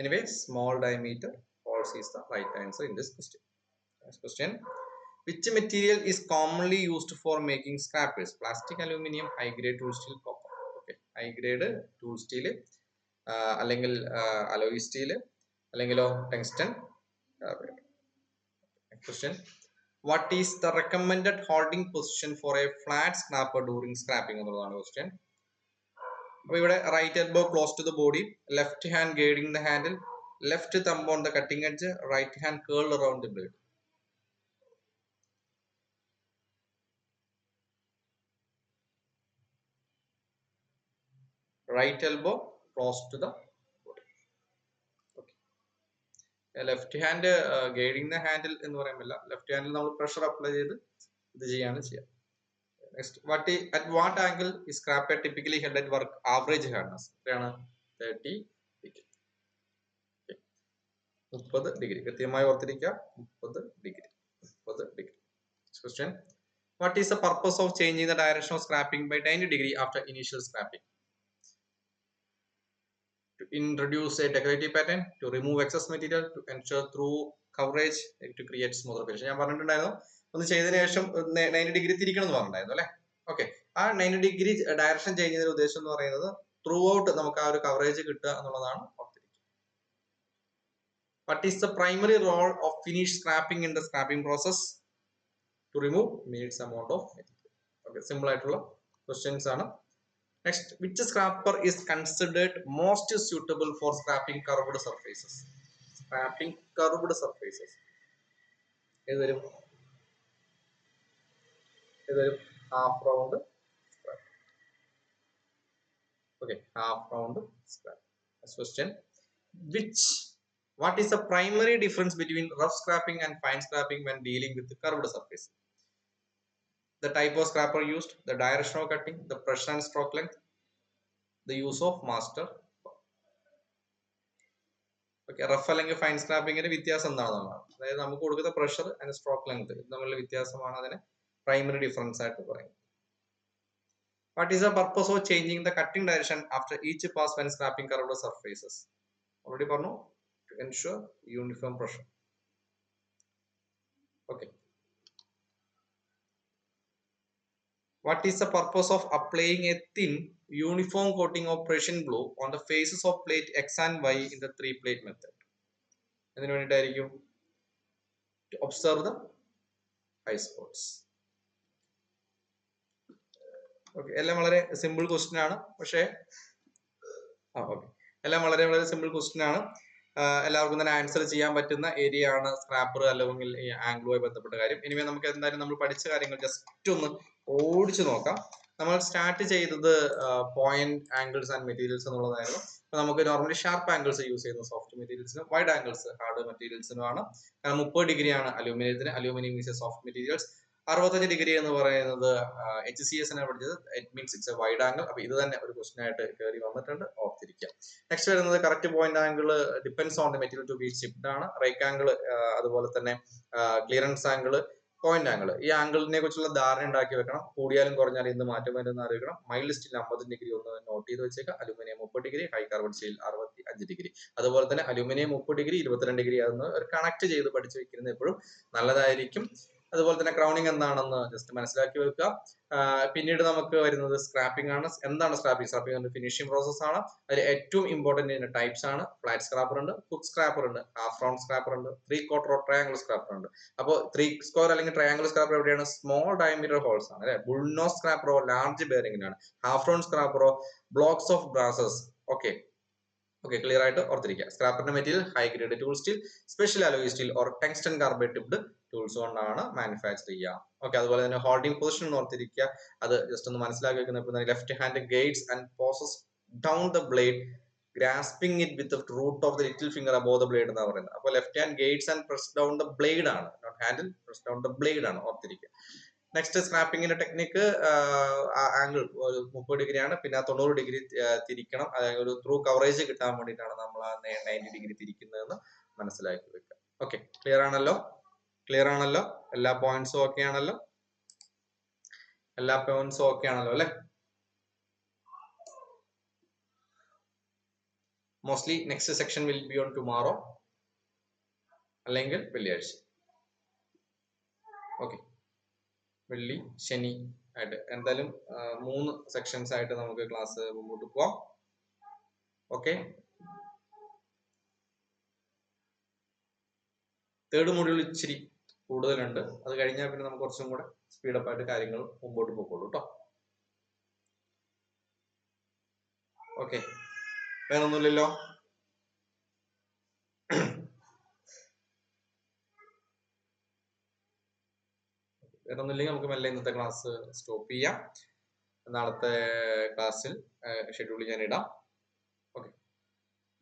Anyway, small diameter holes is the right answer in this question. Next question. Which material is commonly used for making scrapers? Plastic, aluminum, high grade tool steel, copper. Okay, high grade tool steel, അല്ലെങ്കിൽ alloy steel, അല്ലെങ്കിലോ tungsten. Next question. What is the recommended holding position for a flat scraper during scraping എന്നുള്ളതാണ് question. അപ്പോൾ ഇവിടെ right elbow close to the body, left hand guiding the handle, left thumb on the cutting edge, right hand curl around the blade. Right elbow close to the body. Okay, left hand guiding the handle എന്ന് പറയുമ്പോൾ ലെഫ്റ്റ് ഹാൻഡിൽ നമ്മൾ പ്രഷർ അപ്ലൈ ചെയ്ത് ഇത് ചെയ്യാണ് ചെയ്യുക. Next, at what angle is scraper typically held at work? Average hardness 30 degree. 30 degree കൃത്യമായി ഓർത്തിരിക്കുക, 30 degree. Question. What is the purpose of changing the direction of scraping by 90 degree after initial scraping? To introduce a decorative pattern, to remove excess material, to ensure through coverage, to create smoother finish. ഞാൻ പറഞ്ഞിട്ടുണ്ടായിരുന്നു ഒന്ന് ചെയ്തതിനു ശേഷം 90 ഡിഗ്രി തിരിക്കണം എന്ന് പറഞ്ഞിട്ടുണ്ടായിരുന്നു അല്ലെ. ഓക്കെ, ആ 90 ഡിഗ്രി ഡയറക്ഷൻ ചേഞ്ച് ചെയ്യുന്നതിന്റെ ഉദ്ദേശം എന്ന് പറയുന്നത് ത്രൂ ഔട്ട് നമുക്ക് ആ ഒരു കവറേജ് കിട്ടുക എന്നുള്ളതാണ്. What is the primary role of finish scraping in the scraping process? To remove minutes amount of material. Okay, simple ആയിട്ടുള്ള questions ആണ്. Next, which scraper is considered most suitable for scraping curved surfaces? Scraping curved surfaces. ഏത് വരും? Half round scrap. Okay, half round scrap. Next question. What is the primary difference between rough scraping and fine scraping when dealing with the curved surface? The type of scraper used, the direction of cutting, the pressure and stroke length, the use of master. Okay, rough അല്ലെങ്കിൽ ഫൈൻ സ്ക്രാപ്പിംഗിന്റെ വ്യത്യാസം എന്താണെന്നാണ്, അതായത് നമുക്ക് കൊടുക്കുന്ന പ്രഷർ ആൻഡ് സ്ട്രോക്ക് ലെങ്ത് ഇത് തമ്മിലുള്ള വ്യത്യാസമാണ് അതിനെ പ്രൈമറി ഡിഫറൻസ് ആയിട്ട് പറയുന്നത്. What is the purpose of changing the cutting direction after each pass when scraping curved surfaces? Already പറഞ്ഞു, to ensure uniform pressure. Okay. What is the purpose of applying a thin uniform coating of Prussian blue on the faces of plate X and Y in the 3-plate method? എന്തിനു വേണ്ടിയിട്ടായിരിക്കും? To observe the high spots. Okay, എല്ലാം വളരെ സിമ്പിൾ ക്വസ്റ്റ്യൻ ആണ്. പക്ഷേ ഓക്കെ, എല്ലാം വളരെ വളരെ സിമ്പിൾ ക്വസ്റ്റ്യൻ ആണ്. എല്ലാവർക്കും തന്നെ ആൻസർ ചെയ്യാൻ പറ്റുന്ന ഏരിയ ആണ് സ്ക്രാപ്പർ അല്ലെങ്കിൽ ഈ ആംഗിളുമായി ബന്ധപ്പെട്ട കാര്യം. ഇനിമേ നമുക്ക് എന്തായാലും നമ്മൾ പഠിച്ച കാര്യങ്ങൾ ജസ്റ്റ് ഒന്ന് ഓടിച്ചു നോക്കാം. നമ്മൾ സ്റ്റാർട്ട് ചെയ്തത് പോയിന്റ് ആംഗിൾസ് ആൻഡ് മെറ്റീരിയൽസ് എന്നുള്ളതായിരുന്നു. അപ്പൊ നമുക്ക് നോർമലി ഷാർപ്പ് ആംഗിൾസ് യൂസ് ചെയ്യുന്ന സോഫ്റ്റ് മെറ്റീരിയൽസിനും വൈഡ് ആംഗിൾസ് ഹാർഡ് മെറ്റീരിയൽസിനുമാണ്. കാരണം 30 ഡിഗ്രിയാണ് അലൂമിനിയത്തിന്. Aluminium is a soft materials. 65 degree എന്ന് പറയുന്നത് HCS പഠിച്ചത്. It means it's a wide angle. അപ്പൊ ഇത് തന്നെ ഒരു ക്വസ്റ്റൻ ആയിട്ട് കയറി വന്നിട്ടുണ്ട്, ഓർത്തിരിക്കുക. നെക്സ്റ്റ് വരുന്നത് correct point angle depends on the material to be chipped ആണ്. റേക്ക് ആംഗിൾ, അതുപോലെ തന്നെ ക്ലിയറൻസ് ആംഗിൾ, പോയിന്റ് ആംഗിൾ. ഈ ആംഗിളിനെ കുറിച്ചുള്ള ധാരണ ഉണ്ടാക്കി വെക്കണം. കൂടിയാലും കുറഞ്ഞാലും എന്ത് മാറ്റം വരുന്ന അറിയിക്കണം. മൈൽഡ് സ്റ്റീൽ 50 ഡിഗ്രി ഒന്ന് നോട്ട് ചെയ്ത് വെച്ചേക്കാം. Aluminium 30 degree, high carbon steel 65 degree. അതുപോലെ തന്നെ അലുമിനിയം 30 ഡിഗ്രി 22 ഡിഗ്രി അതൊന്ന് ഒരു കണക്ട് ചെയ്ത് പഠിച്ചു വെക്കുന്നത് എപ്പോഴും നല്ലതായിരിക്കും. അതുപോലെ തന്നെ ക്രൗണിങ് എന്താണെന്ന് ജസ്റ്റ് മനസ്സിലാക്കി വെക്കുക. പിന്നീട് നമുക്ക് വരുന്നത് സ്ക്രാപ്പിംഗ് ആണ്. എന്താണ് സ്ക്രാപ്പിംഗ്? സ്ക്രാപ്പിംഗ് ഒരു ഫിനിഷിംഗ് പ്രോസസ് ആണ്. അതിൽ ഏറ്റവും ഇമ്പോർട്ടന്റ് ടൈപ്സ് ആണ്. ഫ്ലാറ്റ് സ്ക്രാപ്പർ ഉണ്ട്, ഹുക്ക് സ്ക്രാപ്പർ ഉണ്ട്, ഹാഫ് റൗണ്ട് സ്ക്രാപ്പർ ഉണ്ട്, 3/4 ട്രയാംഗിൾ സ്ക്രാപ്പർ ഉണ്ട്. അപ്പോൾ 3 അല്ലെങ്കിൽ ട്രയാംഗിൾ സ്ക്രാപ്പർ എവിടെയാണ്? സ്മോൾ ഡയമീറ്റർ ഹോൾസ് ആണ് അല്ലെ. ബുൾനോസ് സ്ക്രാപ്പറോ ലാർജ് ബെയറിംഗിനാണ്. ഹാഫ് റൗണ്ട് സ്ക്രാപ്പറോ blocks of brasses. Okay, clear ആയിട്ട് ഓർത്തിരിക്കുക. സ്ക്രാപ്പറിന്റെ material high grade tool steel, special alloy steel or tungsten carbide tipped tools കൊണ്ടാണ് മാനുഫാക്ചർ ചെയ്യുക. ഓക്കെ, അതുപോലെ തന്നെ ഹോൾഡിംഗ് പൊസിഷൻ ഓർത്തിരിക്കുക. അത് ജസ്റ്റ് ഒന്ന് മനസ്സിലാക്കി വെക്കുന്ന left hand guides and presses down the blade, grasping it with root of the little finger above the blade എന്നാണ് പറയുന്നത്. അപ്പോൾ left hand guides and press down the blade ആണ്, not handle, press down the blade ആണ് ഓർത്തിരിക്കുക. നെക്സ്റ്റ് സ്ക്രാപ്പിങ്ങിന്റെ ടെക്നിക്ക് ആംഗിൾ 30 ഡിഗ്രിയാണ്, പിന്നെ 90 ഡിഗ്രി തിരിക്കണം. അതായത് ഒരു ത്രൂ കവറേജ് കിട്ടാൻ വേണ്ടിയിട്ടാണ് നമ്മൾ ആ 90 ഡിഗ്രി തിരിക്കുന്നതെന്ന് മനസ്സിലാക്കി വെക്കുക. ഓക്കെ, ക്ലിയർ ആണല്ലോ? ക്ലിയർ ആണല്ലോ? എല്ലാ പോയിന്റ്സും ഓക്കെ ആണല്ലോ? എല്ലാ പോയിന്റ്സും ഓക്കെ ആണല്ലോ അല്ലെ? Mostly next section will be on tomorrow, അല്ലെങ്കിൽ വെള്ളിയാഴ്ച. ഓക്കെ, വെള്ളി ശനി ആയിട്ട് എന്തായാലും 3 സെക്ഷൻസ് ആയിട്ട് നമുക്ക് ക്ലാസ് മുമ്പോട്ട് പോവാം. ഓക്കെ, തേർഡ് മൊഡ്യൂൾ ഇച്ചിരി കൂടുതലുണ്ട്. അത് കഴിഞ്ഞാൽ പിന്നെ നമുക്ക് കുറച്ചും കൂടെ സ്പീഡപ്പ് ആയിട്ട് കാര്യങ്ങൾ മുമ്പോട്ട് പോയിക്കോളൂ കേട്ടോ. ഓക്കെ, വേറെ ഒന്നുമില്ലല്ലോ? വേറെ ഒന്നുമില്ലെങ്കിൽ നമുക്ക് മെല്ലെ ഇന്നത്തെ ക്ലാസ് സ്റ്റോപ്പ് ചെയ്യാം. നാളത്തെ ക്ലാസ്സിൽ ഷെഡ്യൂൾ ഞാൻ ഇടാം. ഓക്കെ,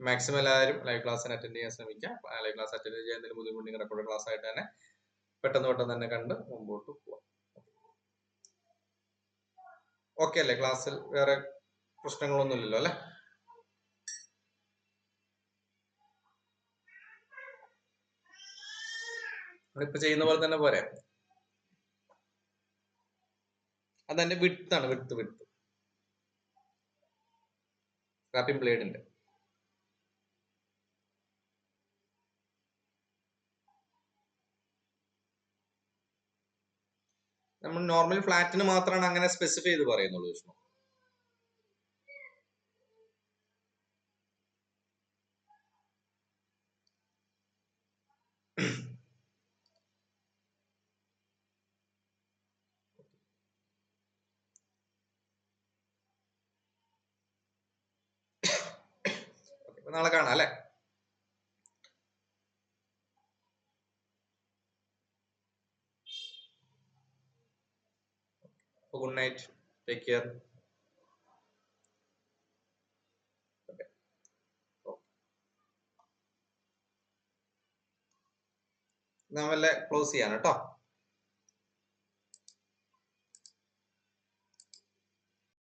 മാക്സിമം എല്ലാവരും ലൈവ് ക്ലാസ്സിന് അറ്റൻഡ് ചെയ്യാൻ ശ്രമിക്കാം. ലൈവ് ക്ലാസ് അറ്റൻഡ് ചെയ്യാൻ എന്തെങ്കിലും ബുദ്ധിമുട്ടുണ്ടെങ്കിൽ റെക്കോർഡ് ക്ലാസ് ആയിട്ട് തന്നെ പെട്ടെന്ന് തന്നെ കണ്ട് മുമ്പോട്ട് പോവാം. ഓക്കെ അല്ലേ? ക്ലാസ്സിൽ വേറെ പ്രശ്നങ്ങളൊന്നും ഇല്ലല്ലോ അല്ലെ? ഇപ്പൊ ചെയ്യുന്ന പോലെ തന്നെ പോരെ? അതെന്റെ വിഡ്ത്താണ്, വിഡ്ത്ത് സ്ക്രാപ്പിംഗ് ബ്ലേഡിന്റെ. നമ്മൾ നോർമൽ ഫ്ലാറ്റിന് മാത്രമാണ് അങ്ങനെ സ്പെസിഫൈ ചെയ്ത് പറയുന്നുള്ളൂ വിഷ്ണു. നാളെ കാണാം അല്ലെ? Good night, take care. നമ്മളെ ക്ലോസ് ചെയ്യാൻ കേട്ടോ.